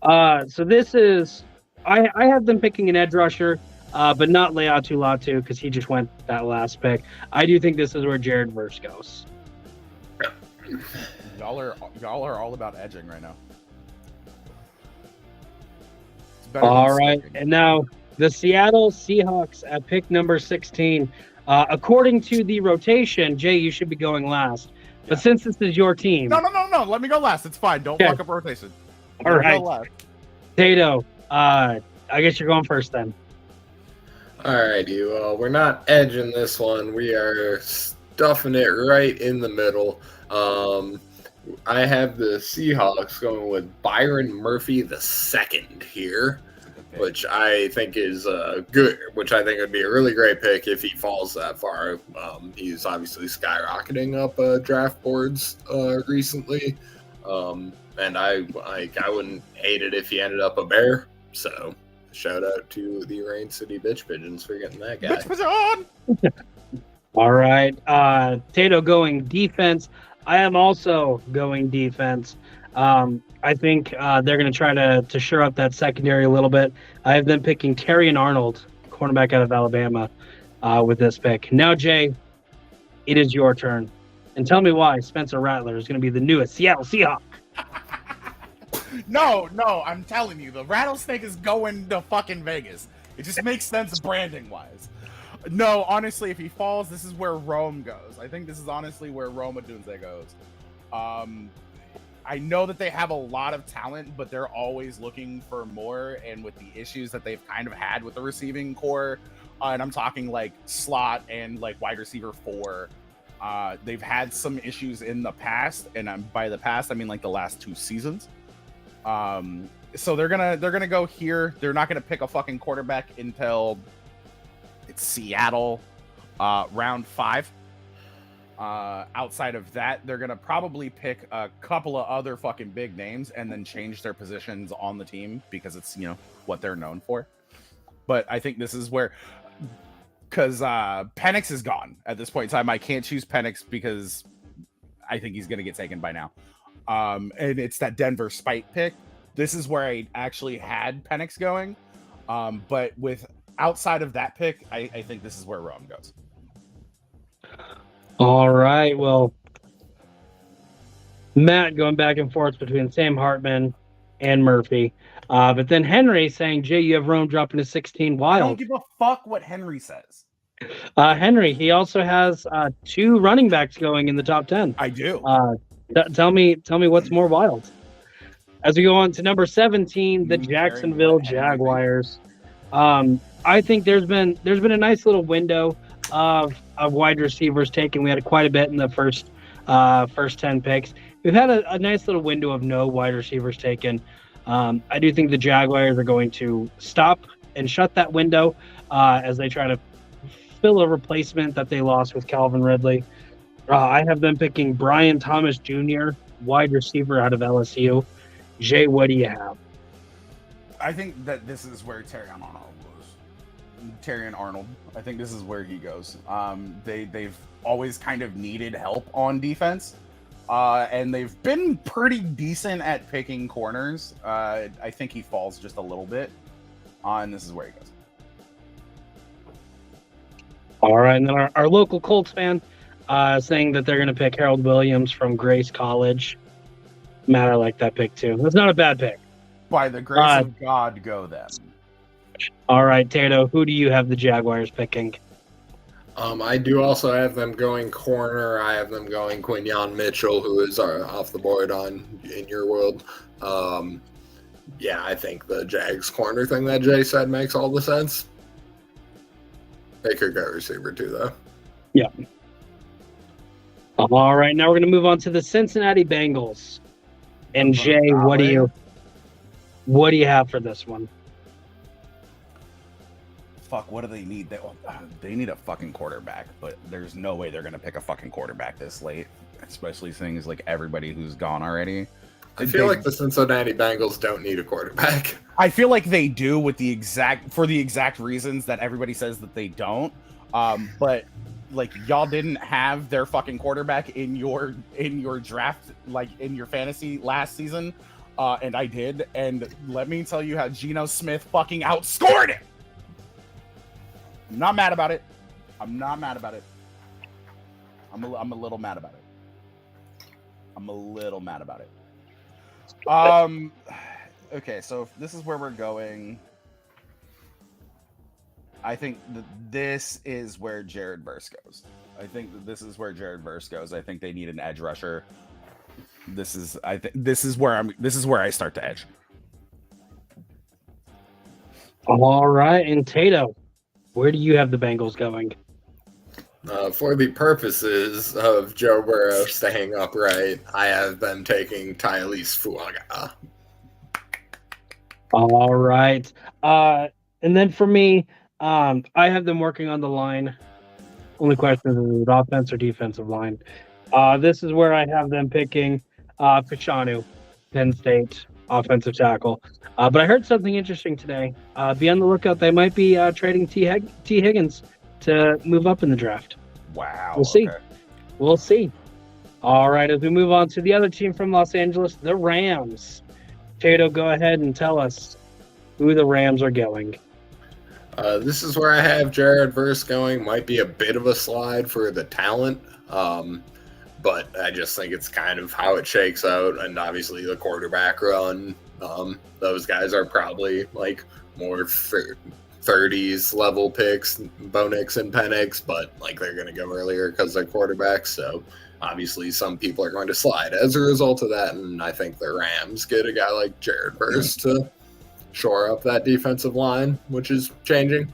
So this is I have them picking an edge rusher, but not Latu Latu because he just went that last pick. I do think this is where Jared Verse goes. Y'all are all about edging right now. All right, and now the Seattle Seahawks at pick number 16. According to the rotation, Jay, you should be going last. Yeah. But since this is your team... No. Let me go last. It's fine. Don't fuck up rotation. All right. Tato, I guess you're going first then. All righty. Well, we're not edging this one. We are stuffing it right in the middle. I have the Seahawks going with Byron Murphy II here, which I think is good. Which I think would be a really great pick if he falls that far. He's obviously skyrocketing up draft boards recently, and I wouldn't hate it if he ended up a Bear. So shout out to the Rain City Bitch Pigeons for getting that guy. Bitch Pigeon! All right, Tato going defense. I am also going defense. I think they're going to try to shore up that secondary a little bit. I have them picking Terrion Arnold, cornerback out of Alabama, with this pick. Now, Jay, it is your turn. And tell me why Spencer Rattler is going to be the newest Seattle Seahawk. No, I'm telling you, the rattlesnake is going to fucking Vegas. It just makes sense branding-wise. No, honestly, if he falls, this is where Rome goes. I think this is honestly where Rome Odunze goes. I know that they have a lot of talent, but they're always looking for more. And with the issues that they've kind of had with the receiving core, and I'm talking like slot and like wide receiver 4, they've had some issues in the past. And by the past, I mean like the last 2 seasons. So they're gonna go here. They're not gonna pick a fucking quarterback until it's Seattle, round 5. Outside of that, they're gonna probably pick a couple of other fucking big names and then change their positions on the team because it's what they're known for. But I think this is where, because Penix is gone at this point in time. I can't choose Penix because I think he's gonna get taken by now. And it's that Denver spite pick. This is where I actually had Penix going, but with outside of that pick, I think this is where Rome goes. All right. Well, Matt going back and forth between Sam Hartman and Murphy. But then Henry saying, Jay, you have Rome dropping to 16 wild. I don't give a fuck what Henry says. Henry, he also has 2 running backs going in the top 10. I do. Tell me what's more wild. As we go on to number 17, the Jacksonville Jaguars. I think there's been a nice little window of wide receivers taken. We had quite a bit in the first 10 picks. We've had a nice little window of no wide receivers taken. I do think the Jaguars are going to stop and shut that window as they try to fill a replacement that they lost with Calvin Ridley. I have them picking Brian Thomas Jr., wide receiver out of LSU. Jay, what do you have? I think that this is where Terrion Arnold goes. Terrion Arnold. I think this is where he goes. They've always kind of needed help on defense. And they've been pretty decent at picking corners. I think he falls just a little bit. And this is where he goes. All right, and then our local Colts fan saying that they're going to pick Harold Williams from Grace College. Matt, I like that pick too. That's not a bad pick. By the grace of God, go them. All right, Tato, who do you have the Jaguars picking? I do also have them going corner. I have them going Quinyon Mitchell, who is off the board in your world. Yeah, I think the Jags corner thing that Jay said makes all the sense. They could go receiver too, though. Yeah. All right, now we're going to move on to the Cincinnati Bengals. And Jay, what do you have for this one? Fuck, what do they need? They need a fucking quarterback, but there's no way they're gonna pick a fucking quarterback this late, especially things like everybody who's gone already. I feel like the Cincinnati Bengals don't need a quarterback. I feel like they do for the exact reasons that everybody says that they don't. But like y'all didn't have their fucking quarterback in your draft, like in your fantasy last season, and I did. And let me tell you how Geno Smith fucking outscored it. I'm not mad about it. I'm a little mad about it. Okay, so if this is where we're going. I think this is where Jared Verse goes. I think they need an edge rusher. This is where I start to edge. All right, and Tato, where do you have the Bengals going? For the purposes of Joe Burrow staying upright, I have them taking Tyrese Fuaga. All right. And then for me, I have them working on the line. Only question is offense or defensive line. This is where I have them picking Fashanu, Penn State offensive tackle. But I heard something interesting today. Be on the lookout. They might be trading T. Higgins to move up in the draft. Wow. We'll see. Okay. We'll see. All right. As we move on to the other team from Los Angeles, the Rams. Tato, go ahead and tell us who the Rams are going. This is where I have Jared Verse going. Might be a bit of a slide for the talent, but I just think it's kind of how it shakes out. And obviously the quarterback run, those guys are probably like more 30s level picks, Bo Nix and Penix, but like they're going to go earlier because they're quarterbacks. So obviously some people are going to slide as a result of that. And I think the Rams get a guy like Jared Verse to shore up that defensive line, which is changing.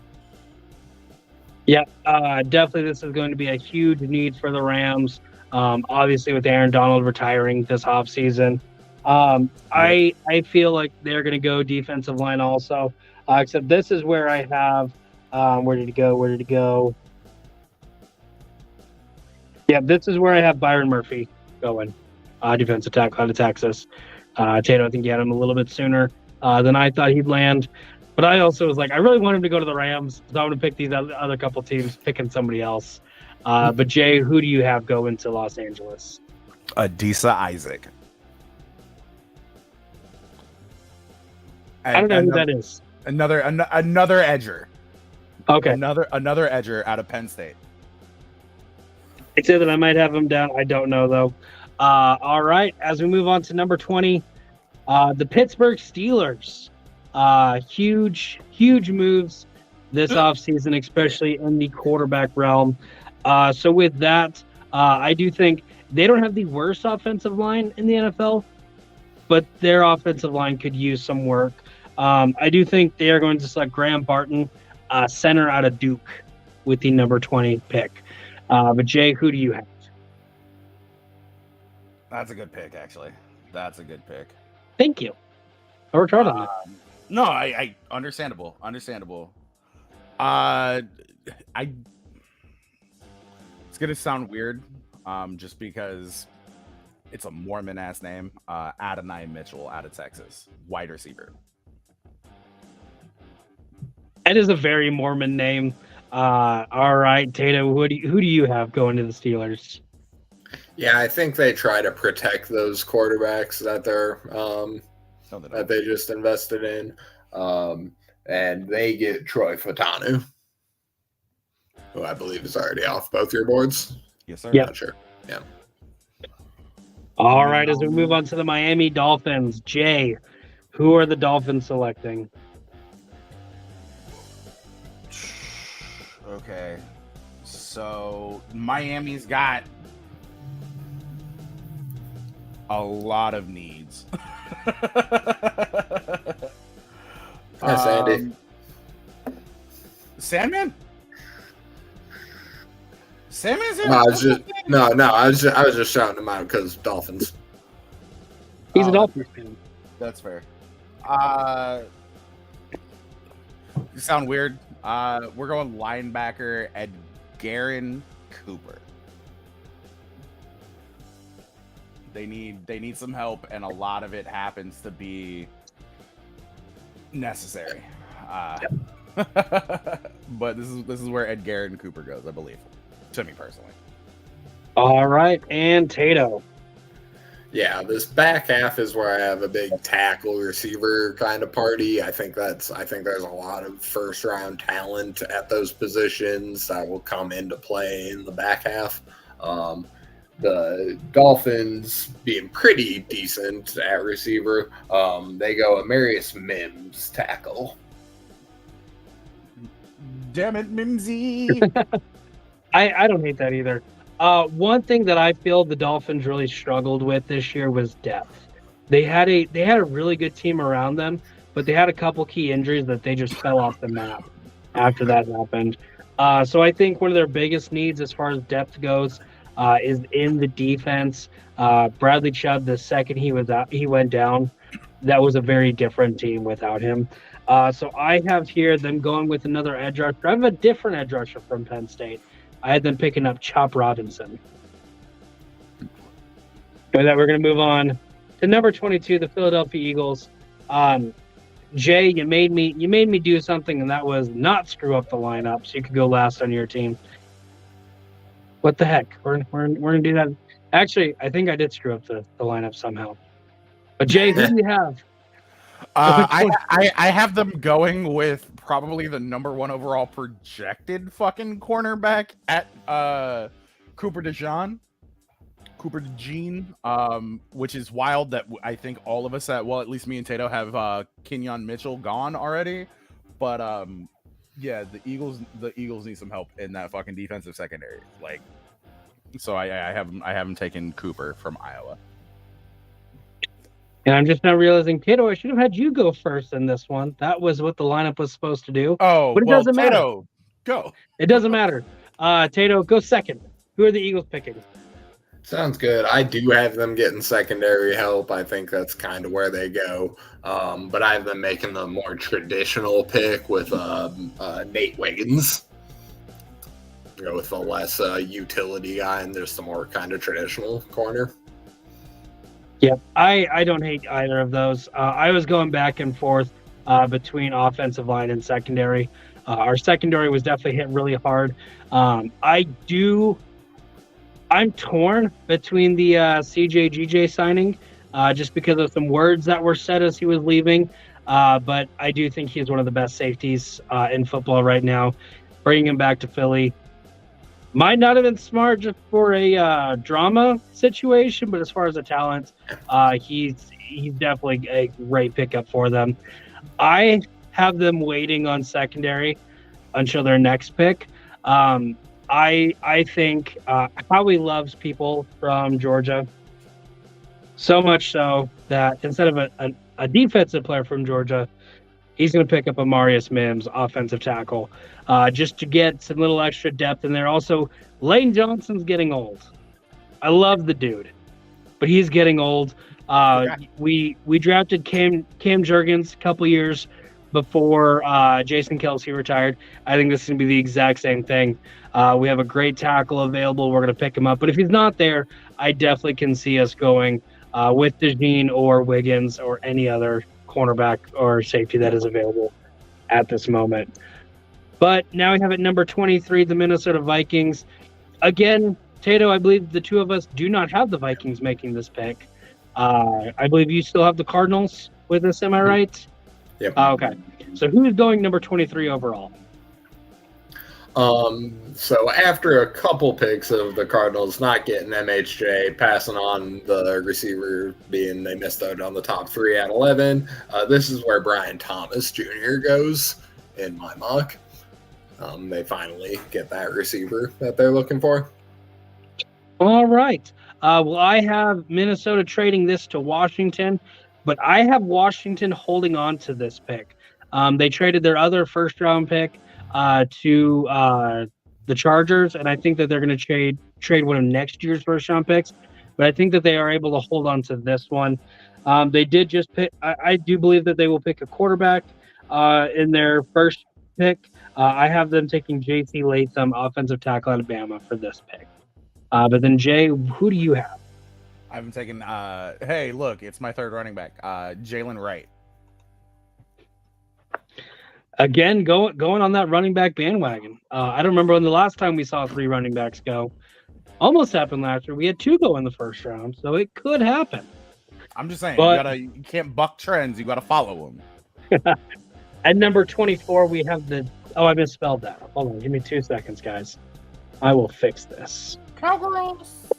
Yeah, definitely this is going to be a huge need for the Rams. Obviously with Aaron Donald retiring this offseason. I feel like they're going to go defensive line also, except this is where I have, where did it go? Yeah, this is where I have Byron Murphy going, defensive tackle out of Texas. Tato, I think you had him a little bit sooner than I thought he'd land. But I also was like, I really want him to go to the Rams, so I'm going to pick these other couple teams, picking somebody else. But Jay, who do you have going to Los Angeles? Adisa Isaac. I don't know who that is. Another edger. Okay. Another edger out of Penn State. I'd say that I might have him down. I don't know, though. All right. As we move on to number 20, the Pittsburgh Steelers. Huge moves this offseason, especially in the quarterback realm. So with that, I do think they don't have the worst offensive line in the NFL, but their offensive line could use some work. I do think they are going to select Graham Barton, center out of Duke, with the number 20 pick. But Jay, who do you have? That's a good pick, actually. That's a good pick. Thank you. I worked hard on it. No, I understandable. It's gonna sound weird, just because it's a Mormon ass name. Adonai Mitchell out of Texas, wide receiver. That is a very Mormon name. All right, Tato, who do you have going to the Steelers? Yeah, I think they try to protect those quarterbacks that that they just invested in, and they get Troy Fatanu, who I believe is already off both your boards. Yes, sir. Yeah, Not sure. Yeah. All right, as we move on to the Miami Dolphins, Jay, who are the Dolphins selecting? Okay, so Miami's got a lot of needs. Yes, Andy. Sandman's in. No, I was just shouting him out because Dolphins. He's a Dolphins fan. That's fair. You sound weird. We're going linebacker Edgerrin Cooper. They need some help, and a lot of it happens to be necessary. But this is where Edgerrin Cooper goes, I believe, to me personally. All right, and Tato. Yeah, this back half is where I have a big tackle receiver kind of party. I think there's a lot of first round talent at those positions that will come into play in the back half. The Dolphins being pretty decent at receiver. They go Amarius Mims tackle. Damn it, Mimsy. I don't hate that either. One thing that I feel the Dolphins really struggled with this year was depth. They had a really good team around them, but they had a couple key injuries that they just fell off the map after that happened. So I think one of their biggest needs as far as depth goes is in the defense. Bradley Chubb, the second he went down, that was a very different team without him. So I have here them going with another edge rusher. I have a different edge rusher from Penn State. I had them picking up Chop Robinson. With that, we're going to move on to number 22, the Philadelphia Eagles. Jay, you made me do something, and that was not screw up the lineup, so you could go last on your team. What the heck? We're gonna do that. Actually, I think I did screw up the lineup somehow. But Jay, who do you have? I have them going with probably the number 1 overall projected fucking cornerback at Cooper DeJean, which is wild that I think all of us at least me and Tato have Kenyon Mitchell gone already. But yeah, the Eagles need some help in that fucking defensive secondary. Like, so I have him taking Cooper from Iowa. And I'm just now realizing, Tato, I should have had you go first in this one. That was what the lineup was supposed to do. Oh, but it doesn't matter. Tato, go. It doesn't matter. Tato, go second. Who are the Eagles picking? Sounds good. I do have them getting secondary help. I think that's kind of where they go. But I have them making the more traditional pick with Nate Wiggins. Go with the less utility guy and there's the more kind of traditional corner. Yeah, I don't hate either of those. I was going back and forth between offensive line and secondary. Our secondary was definitely hit really hard. I'm torn between the CJ signing just because of some words that were said as he was leaving. But I do think he's one of the best safeties in football right now. Bringing him back to Philly might not have been smart just for a drama situation, but as far as the talent, he's definitely a great pickup for them. I have them waiting on secondary until their next pick. I I think Howie loves people from Georgia so much so that instead of a defensive player from Georgia, he's going to pick up a Marius Mims, offensive tackle, just to get some little extra depth in there. Also, Lane Johnson's getting old. I love the dude, but he's getting old. We drafted Cam Jurgens a couple years before Jason Kelsey retired. I think this is going to be the exact same thing. We have a great tackle available. We're going to pick him up. But if he's not there, I definitely can see us going with DeJean or Wiggins or any other cornerback or safety that is available at this moment. But now we have at number 23, the Minnesota Vikings. Again, Tato, I believe the two of us do not have the Vikings making this pick. I believe you still have the Cardinals with us. Am I right? Yep. Okay. So who's going number 23 overall? So after a couple picks of the Cardinals not getting MHJ, passing on the receiver being they missed out on the top 3 at 11, this is where Brian Thomas Jr. goes in my mock. They finally get that receiver that they're looking for. All right. Well, I have Minnesota trading this to Washington, but I have Washington holding on to this pick. They traded their other first-round pick to the Chargers, and I think that they're going to trade one of next year's first-round picks. But I think that they are able to hold on to this one. They did just pick. I do believe that they will pick a quarterback in their first pick. I have them taking J.C. Latham, offensive tackle, Alabama, for this pick. But then, Jay, who do you have? I'm taking. Hey, look, it's my third running back, Jalen Wright. Again, going on that running back bandwagon. I don't remember when the last time we saw 3 running backs go. Almost happened last year. We had 2 go in the first round, so it could happen. I'm just saying, But, you can't buck trends. You got to follow them. At number 24, we have the. Oh, I misspelled that. Hold on, give me 2 seconds, guys. I will fix this. Cowgirls.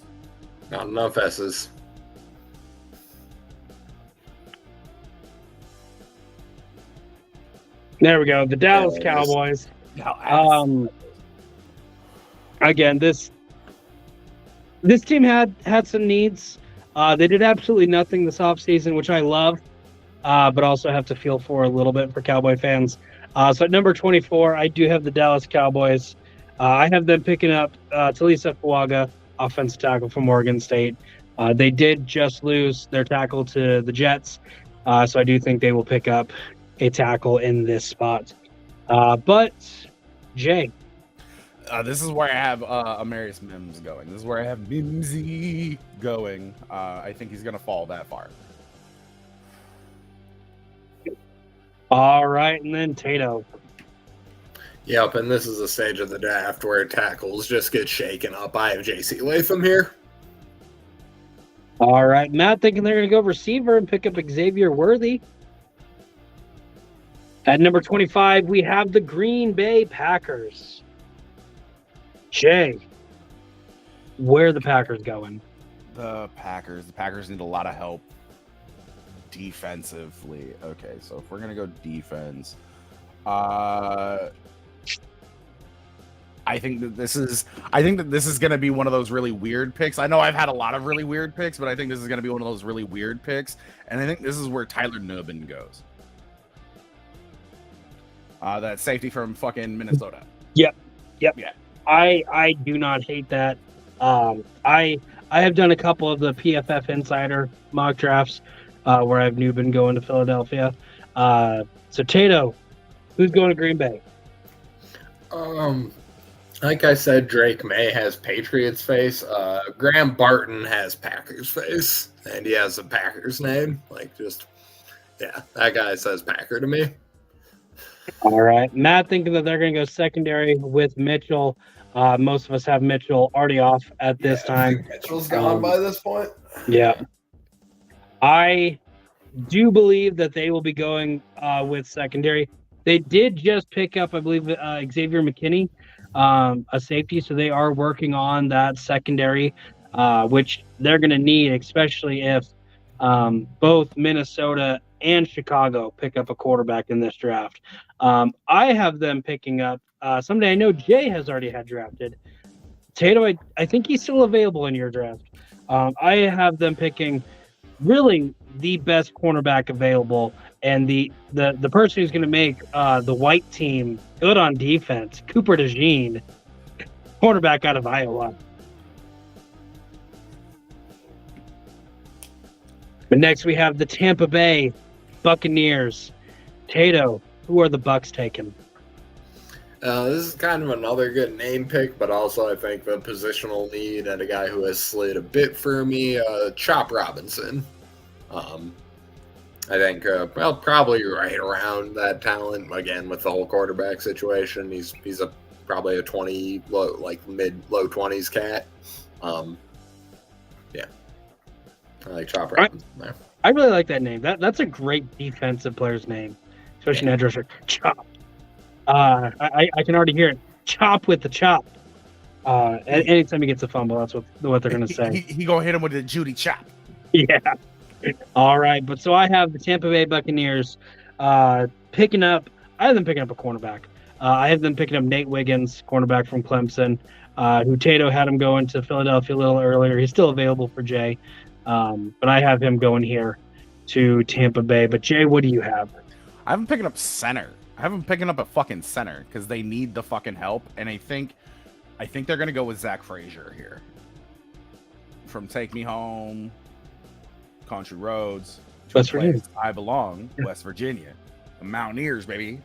Not enough S's. There we go. The Dallas Cowboys. Again, this team had some needs. They did absolutely nothing this offseason, which I love, but also have to feel for a little bit for Cowboy fans. So at number 24, I do have the Dallas Cowboys. I have them picking up Talisa Fuaga, offensive tackle from Oregon State. They did just lose their tackle to the Jets, so I do think they will pick up a tackle in this spot. But, Jay. This is where I have Amarius Mims going. This is where I have Mimsy going. I think he's going to fall that far. All right, and then Tato. Yep, and this is a stage of the draft where tackles just get shaken up. I have J.C. Latham here. All right, Matt thinking they're going to go receiver and pick up Xavier Worthy. At number 25, we have the Green Bay Packers. Jay, where are the Packers going? The Packers need a lot of help defensively. Okay, so if we're going to go defense, I think that this is going to be one of those really weird picks. I know I've had a lot of really weird picks, but I think this is going to be one of those really weird picks. And I think this is where Tyler Nubbin goes. That safety from fucking Minnesota. Yep. Yeah. I do not hate that. I have done a couple of the PFF Insider mock drafts where I've Nubbin going to Philadelphia. So Tato, who's going to Green Bay? Like I said, Drake May has Patriots face. Graham Barton has Packers face, and he has a Packers name. That guy says Packer to me. All right. Matt thinking that they're going to go secondary with Mitchell. Most of us have Mitchell already off at this time. Mitchell's gone by this point. Yeah. I do believe that they will be going with secondary. They did just pick up, I believe, Xavier McKinney, a safety, so they are working on that secondary, which they're going to need, especially if both Minnesota and Chicago pick up a quarterback in this draft. I have them picking up somebody I know Jay has already had drafted, Tato, I think he's still available in your draft. I have them picking really the best cornerback available, and the person who's going to make the white team good on defense, Cooper DeJean, cornerback out of Iowa. But next we have the Tampa Bay Buccaneers. Tato, who are the Bucs taking? This is kind of another good name pick, but also I think the positional need and a guy who has slid a bit for me, Chop Robinson. I think, probably right around that talent. Again, with the whole quarterback situation, he's probably a 20, mid-low 20s cat. Yeah. I like Chop Robinson there. I really like that name. That's a great defensive player's name, especially an edge rusher. Chop. I can already hear it. Chop with the chop. Anytime he gets a fumble, that's what they're going to say. He gonna hit him with a Judy chop. Yeah. All right, but so I have the Tampa Bay Buccaneers picking up. I have them picking up a cornerback. I have them picking up Nate Wiggins, cornerback from Clemson, who Tato had him going to Philadelphia a little earlier. He's still available for Jay, but I have him going here to Tampa Bay. But Jay, what do you have? I have him picking up center. I have him picking up a fucking center because they need the fucking help, and I think they're gonna go with Zach Frazier here from Take Me Home, Country Roads, West Virginia. I belong, West Virginia, the Mountaineers, baby.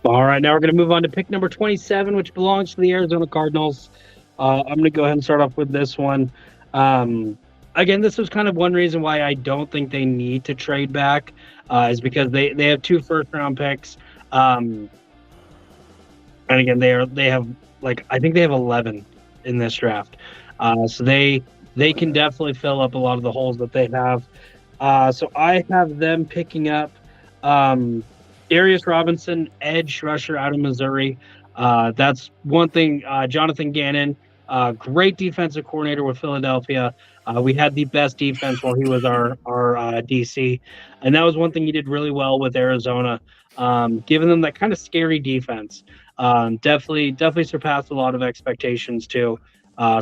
All right, now we're going to move on to pick number 27, which belongs to the Arizona Cardinals. I'm going to go ahead and start off with this one. Again, this was kind of one reason why I don't think they need to trade back, is because they have 2 first-round picks. And again, they have I think they have 11 in this draft. So they can definitely fill up a lot of the holes that they have. So I have them picking up Darius Robinson, edge rusher out of Missouri. That's one thing. Jonathan Gannon, great defensive coordinator with Philadelphia. We had the best defense while he was our DC, and that was one thing he did really well with Arizona, giving them that kind of scary defense. Definitely surpassed a lot of expectations too.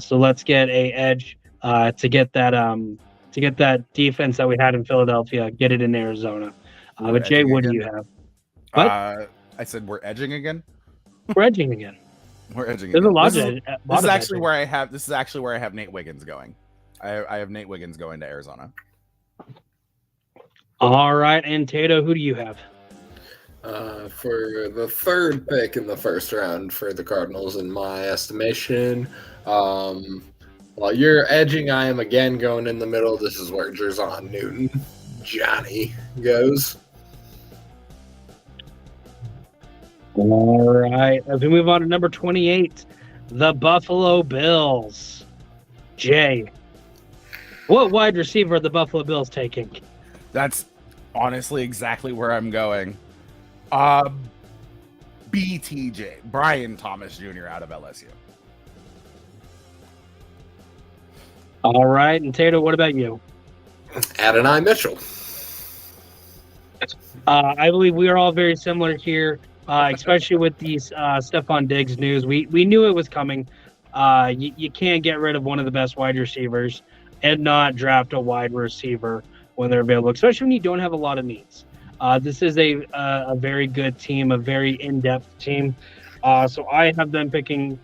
So let's get a edge to get that defense that we had in Philadelphia, get it in Arizona. But Jay, what do you have? What? I said we're edging again. We're edging again. We're edging. There's again. a lot this of is actually where I have. This is actually where I have Nate Wiggins going. I have Nate Wiggins going to Arizona. All right, and Tato, who do you have? For the 3rd pick in the first round for the Cardinals, in my estimation, while you're edging, I am again going in the middle. This is where Jerzon Newton, Johnny, goes. All right, as we move on to number 28, the Buffalo Bills. Jay, what wide receiver are the Buffalo Bills taking? That's honestly exactly where I'm going. BTJ, Brian Thomas Jr. out of LSU. All right, and Tato, what about you? Adonai Mitchell. I believe we are all very similar here, especially with these Stephon Diggs news. We knew it was coming. You can't get rid of one of the best wide receivers and not draft a wide receiver when they're available, especially when you don't have a lot of needs. This is a very good team, a very in-depth team. So I have them picking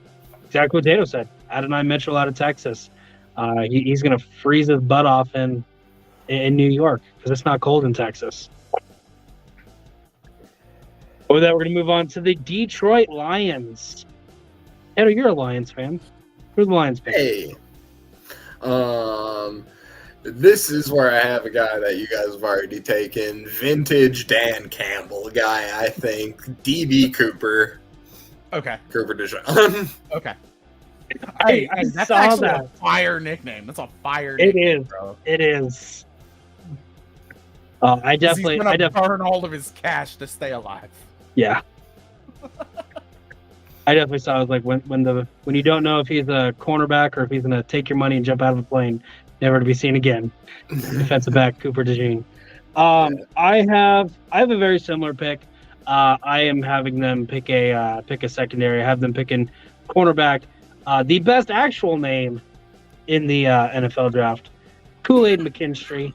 exactly what Tato said, Adonai Mitchell out of Texas. He's going to freeze his butt off in New York because it's not cold in Texas. With that, we're going to move on to the Detroit Lions. Tato, you're a Lions fan. Who's the Lions fan? Hey. This is where I have a guy that you guys have already taken. Vintage Dan Campbell guy, I think. DB Cooper. Okay. Cooper DeJean. Okay. I that's saw actually that. a fire nickname. That's a fire It nickname, is. bro. It is. I definitely. He's gonna burn all of his cash to stay alive. Yeah. I definitely saw it was like when you don't know if he's a cornerback or if he's gonna take your money and jump out of a plane, never to be seen again. Defensive back Cooper DeJean. I have a very similar pick. I am having them pick a secondary. I have them picking cornerback. The best actual name in the NFL draft, Kool-Aid McKinstry,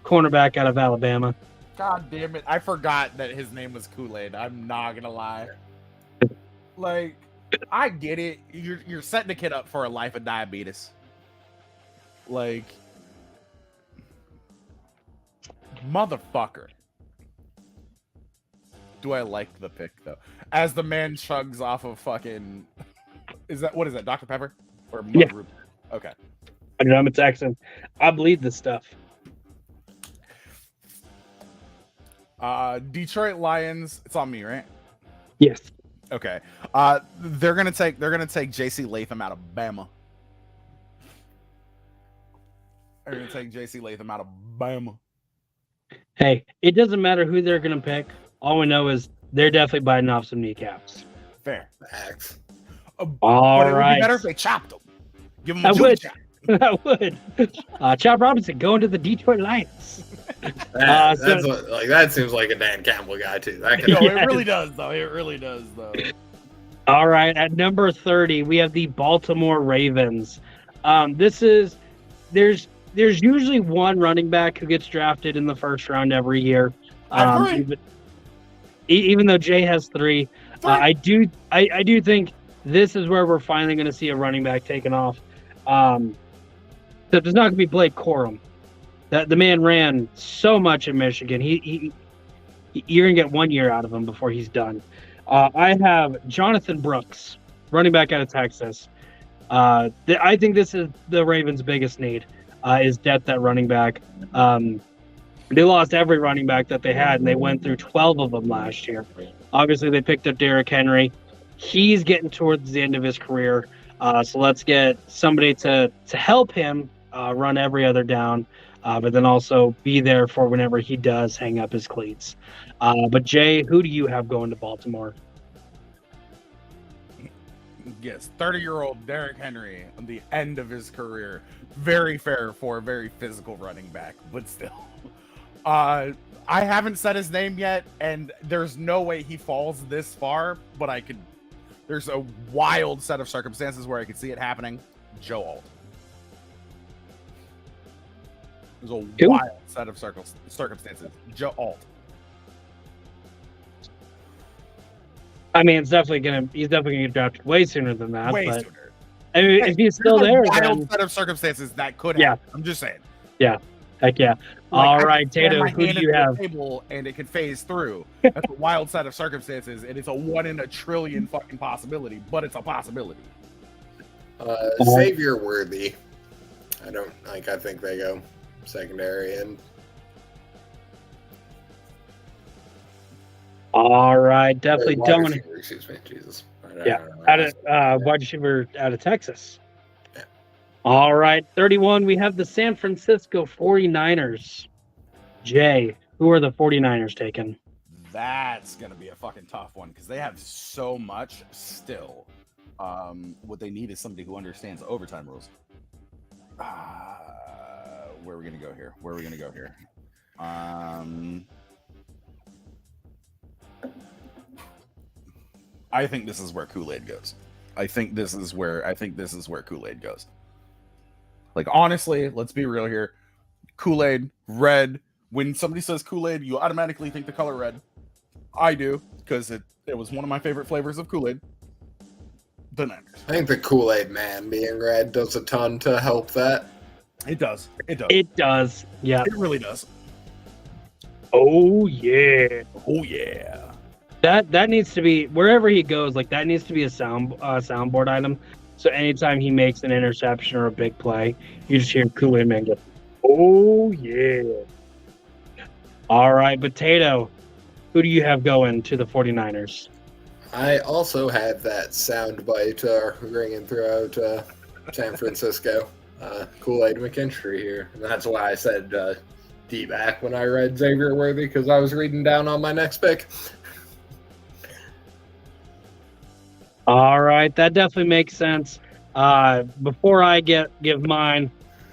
cornerback out of Alabama. God damn it! I forgot that his name was Kool-Aid. I'm not gonna lie. Like, I get it. You're setting the kid up for a life of diabetes. Like, motherfucker. Do I like the pick though? As the man chugs off of fucking, what is that? Dr. Pepper or Mud Yeah. Root? Okay. I'm a Texan. I bleed this stuff. Detroit Lions. It's on me, right? Yes. Okay. They're gonna take J.C. Latham out of Bama. They're gonna take J.C. Latham out of Bama. Hey, it doesn't matter who they're gonna pick. All we know is they're definitely biting off some kneecaps. Fair. Facts. But All it would right. be better if they chopped them. Give them a I juke would. chop. I would. Chop Robinson going to the Detroit Lions. That seems like a Dan Campbell guy too. That could No, Yes. it really does though. It really does though. All right, at number 30, we have the Baltimore Ravens. There's usually one running back who gets drafted in the first round every year. I agree. Even though Jay has three, I do think this is where we're finally going to see a running back taken off. So there's not going to be Blake Corum. The man ran so much in Michigan. You're going to get 1 year out of him before he's done. I have Jonathan Brooks, running back out of Texas. I think this is the Ravens' biggest need, is depth at running back. They lost every running back that they had, and they went through 12 of them last year. Obviously, they picked up Derrick Henry. He's getting towards the end of his career, so let's get somebody to help him run every other down, but then also be there for whenever he does hang up his cleats. But Jay, who do you have going to Baltimore? Yes, 30-year-old Derrick Henry on the end of his career. Very fair for a very physical running back, but still. I haven't said his name yet, and there's no way he falls this far, but there's a wild set of circumstances where I could see it happening. Joe Alt. There's a wild set of circumstances. Joe Alt. I mean, he's definitely gonna get drafted way sooner than that. Way but, sooner. I mean, if he's still there, There's a wild then, set of circumstances that could Yeah. happen. I'm just saying. heck yeah. Like, All I right, could slam Tato, my who hand do you into a have? table and it could phase through. That's a wild set of circumstances, and it's a 1 in a trillion fucking possibility, but it's a possibility. Xavier Worthy. I think they go secondary and All right, definitely wide don't. receiver, excuse me, Jesus. Yeah, out of wide receiver out of Texas. Yeah. All right, 31. We have the San Francisco 49ers. Jay, who are the 49ers taking? That's gonna be a fucking tough one because they have so much still. What they need is somebody who understands overtime rules. Where are we gonna go here? I think this is where Kool-Aid goes. I think this is where Kool-Aid goes. Like, honestly, let's be real here. Kool-Aid, red. When somebody says Kool-Aid, you automatically think the color red. I do, because it was one of my favorite flavors of Kool-Aid. The Niners. I think the Kool-Aid man being red does a ton to help that. It does. It does. Yeah. It really does. Oh yeah. Oh yeah. That needs to be wherever he goes. Like that needs to be a soundboard item. So anytime he makes an interception or a big play, you just hear Kool-Aid Man go, "Oh yeah." All right, Potato. Who do you have going to the 49ers? I also had that sound bite ringing throughout San Francisco. Kool-Aid McKinstry here. And that's why I said D-back when I read Xavier Worthy, because I was reading down on my next pick. All right, that definitely makes sense. Before I give mine,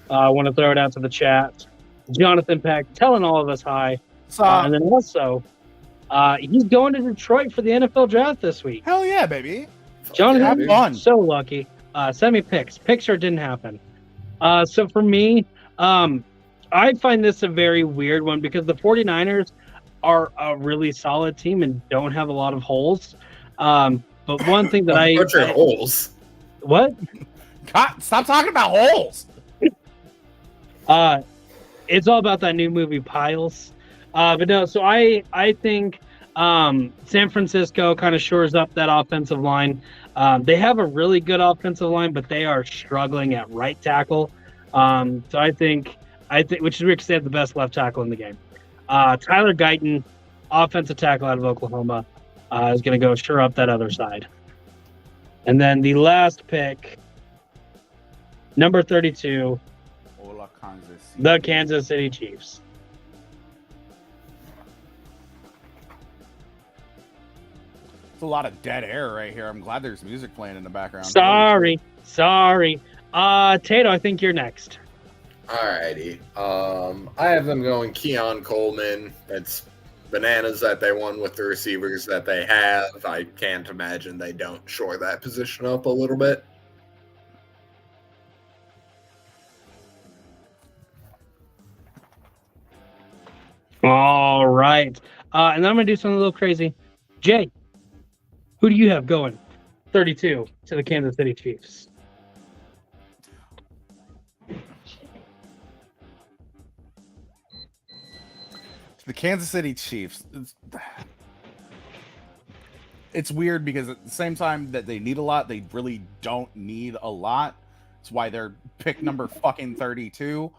I want to throw it out to the chat. Jonathan Peck telling all of us hi. And then also, He's going to Detroit for the NFL draft this week. Hell yeah, baby. Jonathan, Have fun. so lucky. Send me pics. Picks or didn't happen. So for me, I find this a very weird one because the 49ers are a really solid team and don't have a lot of holes. But one thing that holes. What? God, stop talking about holes. It's all about that new movie Piles. But no, so I think San Francisco kind of shores up that offensive line. They have a really good offensive line, but they are struggling at right tackle. So I think, which is weird because they have the best left tackle in the game. Tyler Guyton, offensive tackle out of Oklahoma, is going to go shore up that other side. And then the last pick, number 32, the Kansas City Chiefs. It's a lot of dead air right here. I'm glad there's music playing in the background. Sorry. Tato, I think you're next. Alrighty. I have them going Keon Coleman. It's bananas that they won with the receivers that they have. I can't imagine they don't shore that position up a little bit. All right. And then I'm going to do something a little crazy. Jay, who do you have going 32 to the Kansas City Chiefs? The Kansas City Chiefs. It's weird because at the same time that they need a lot, they really don't need a lot. It's why they're pick number fucking 32.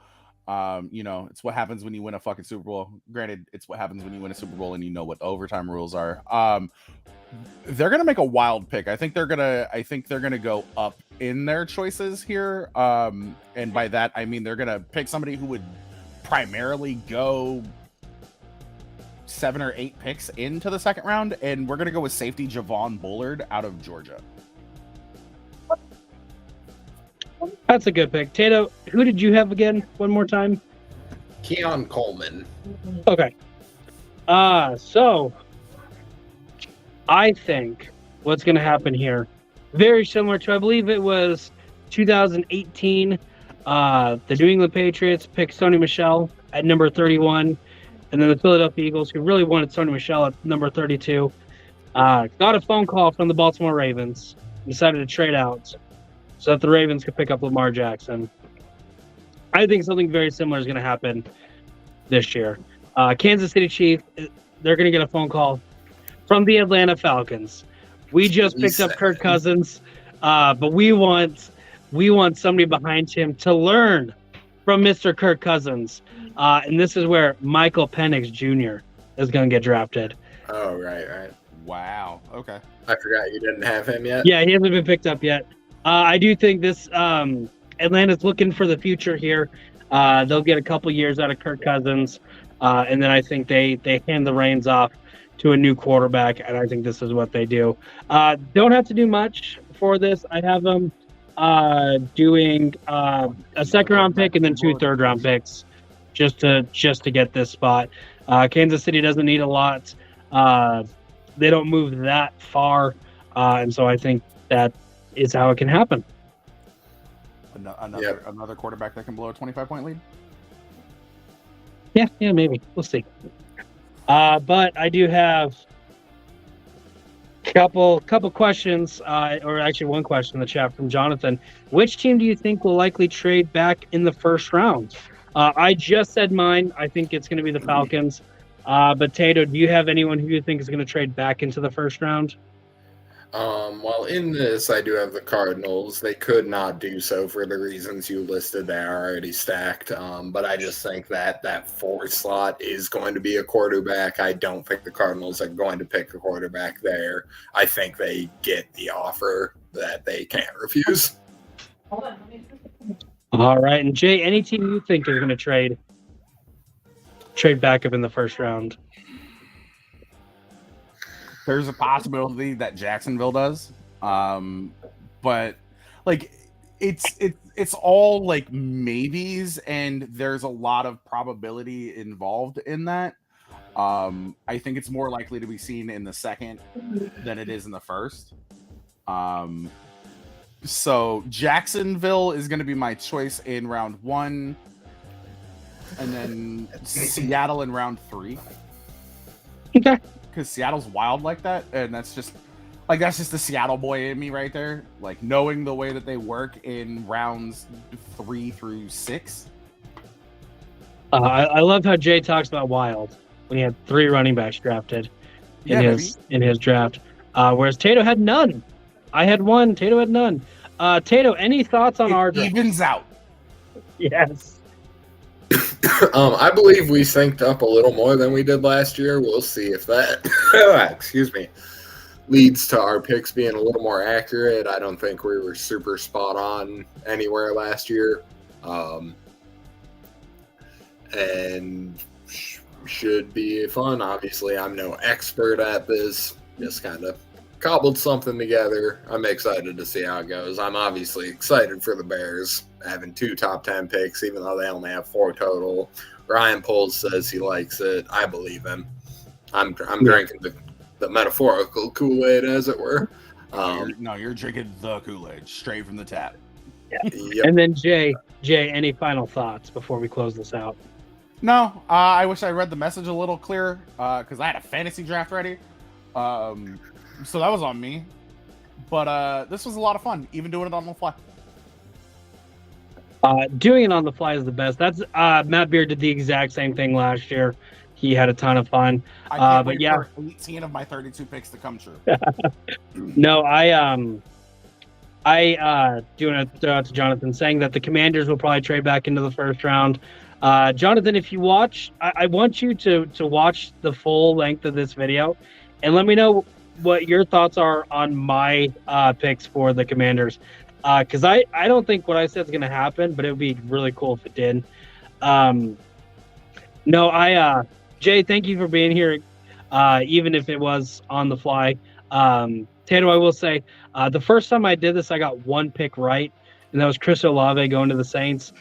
It's what happens when you win a fucking Super Bowl. Granted, it's what happens when you win a Super Bowl and you know what the overtime rules are. They're gonna make a wild pick. I think they're gonna go up in their choices here. And by that I mean they're gonna pick somebody who would primarily go 7 or 8 picks into the second round, and we're gonna go with safety Javon Bullard out of Georgia. That's a good pick. Tato, who did you have again? One more time. Keon Coleman. Okay. So I think what's going to happen here, very similar to, I believe it was 2018. The New England Patriots picked Sony Michel at number 31, and then the Philadelphia Eagles, who really wanted Sony Michel at number 32, got a phone call from the Baltimore Ravens, decided to trade out so that the Ravens could pick up Lamar Jackson. I think something very similar is going to happen this year. Kansas City Chiefs, they're going to get a phone call from the Atlanta Falcons. We just picked up Kirk Cousins, but we want somebody behind him to learn from Mr. Kirk Cousins. And this is where Michael Penix Jr. is going to get drafted. Oh, right. Wow. Okay. I forgot you didn't have him yet. Yeah, he hasn't been picked up yet. I do think this Atlanta's looking for the future here. They'll get a couple years out of Kirk Cousins, and then I think they hand the reins off to a new quarterback, and I think this is what they do. Don't have to do much for this. I have them doing a second-round pick and then 2 third-round picks just to get this spot. Kansas City doesn't need a lot. They don't move that far, and so I think that is how it can happen. Another quarterback that can blow a 25-point lead? Yeah, maybe. We'll see. But I do have a couple questions, or actually one question in the chat from Jonathan. Which team do you think will likely trade back in the first round? I just said mine. I think it's going to be the Falcons. But Tato, do you have anyone who you think is going to trade back into the first round? Well, in this, I do have the Cardinals. They could not do so for the reasons you listed. They are already stacked. But I just think that 4 slot is going to be a quarterback. I don't think the Cardinals are going to pick a quarterback there. I think they get the offer that they can't refuse. All right. And Jay, any team you think is going to trade back up in the first round? There's a possibility that Jacksonville does, but like it's all like maybes, and there's a lot of probability involved in that. I think it's more likely to be seen in the second than it is in the first. So Jacksonville is going to be my choice in round 1, and then Seattle in round 3. Okay. Because Seattle's wild like that, and that's just the Seattle boy in me right there. Like, knowing the way that they work in rounds 3 through 6. I love how Jay talks about wild when he had 3 running backs drafted in his draft, whereas Tato had none. I had 1. Tato had none. Tato, any thoughts on our draft? Evens out. Yes. I believe we synced up a little more than we did last year. We'll see if that, excuse me, leads to our picks being a little more accurate. I don't think we were super spot on anywhere last year. And should be fun. Obviously, I'm no expert at this. Just kind of cobbled something together. I'm excited to see how it goes. I'm obviously excited for the Bears having 2 top 10 picks, even though they only have 4 total. Ryan Poles says he likes it. I believe him. I'm drinking the metaphorical Kool-Aid, as it were. You're drinking the Kool-Aid straight from the tap. Yeah. Yep. And then Jay, any final thoughts before we close this out? No, I wish I read the message a little clearer because I had a fantasy draft ready. So that was on me. But this was a lot of fun, even doing it on the fly. Doing it on the fly is the best. That's Matt Beard did the exact same thing last year. He had a ton of fun. I can't but wait yeah, for 18 of my 32 picks to come true. no, I doing a throw out to Jonathan saying that the Commanders will probably trade back into the first round. Jonathan, if you watch, I want you to watch the full length of this video and let me know what your thoughts are on my picks for the Commanders. Because I don't think what I said is going to happen, but it would be really cool if it did. Jay, thank you for being here, even if it was on the fly. Tato, I will say, the first time I did this, I got 1 pick right, and that was Chris Olave going to the Saints.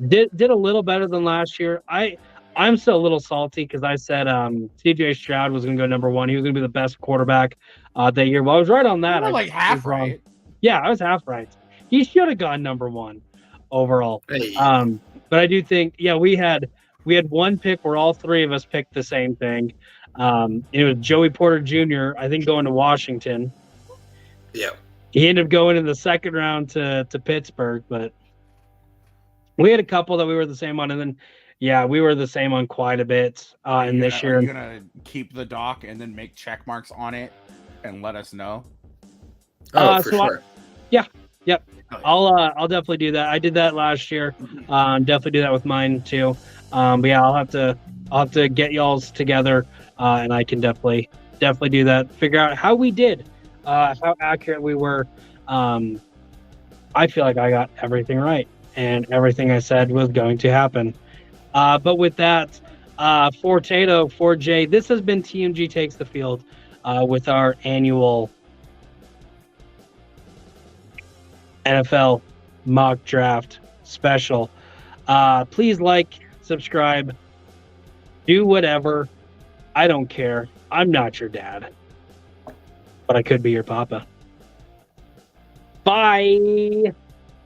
Did a little better than last year. I'm still a little salty because I said CJ Stroud was going to go number 1. He was going to be the best quarterback that year. Well, I was right on that. You were like half right. Yeah, I was half right. He should have gone number 1 overall. Hey. But I do think, we had 1 pick where all 3 of us picked the same thing. It was Joey Porter Jr., I think, going to Washington. Yeah. He ended up going in the second round to Pittsburgh, but we had a couple that we were the same on, and then we were the same on quite a bit in this year. Are you gonna keep the doc and then make check marks on it and let us know? For sure. Yep. I'll definitely do that. I did that last year. Definitely do that with mine too. But yeah, I'll have to get y'all's together, and I can definitely do that. Figure out how we did, how accurate we were. I feel like I got everything right, and everything I said was going to happen. But with that, for Tato, for Jay, this has been TMG Takes the Field with our annual NFL mock draft special. Please like, subscribe, do whatever. I don't care. I'm not your dad, but I could be your papa. Bye.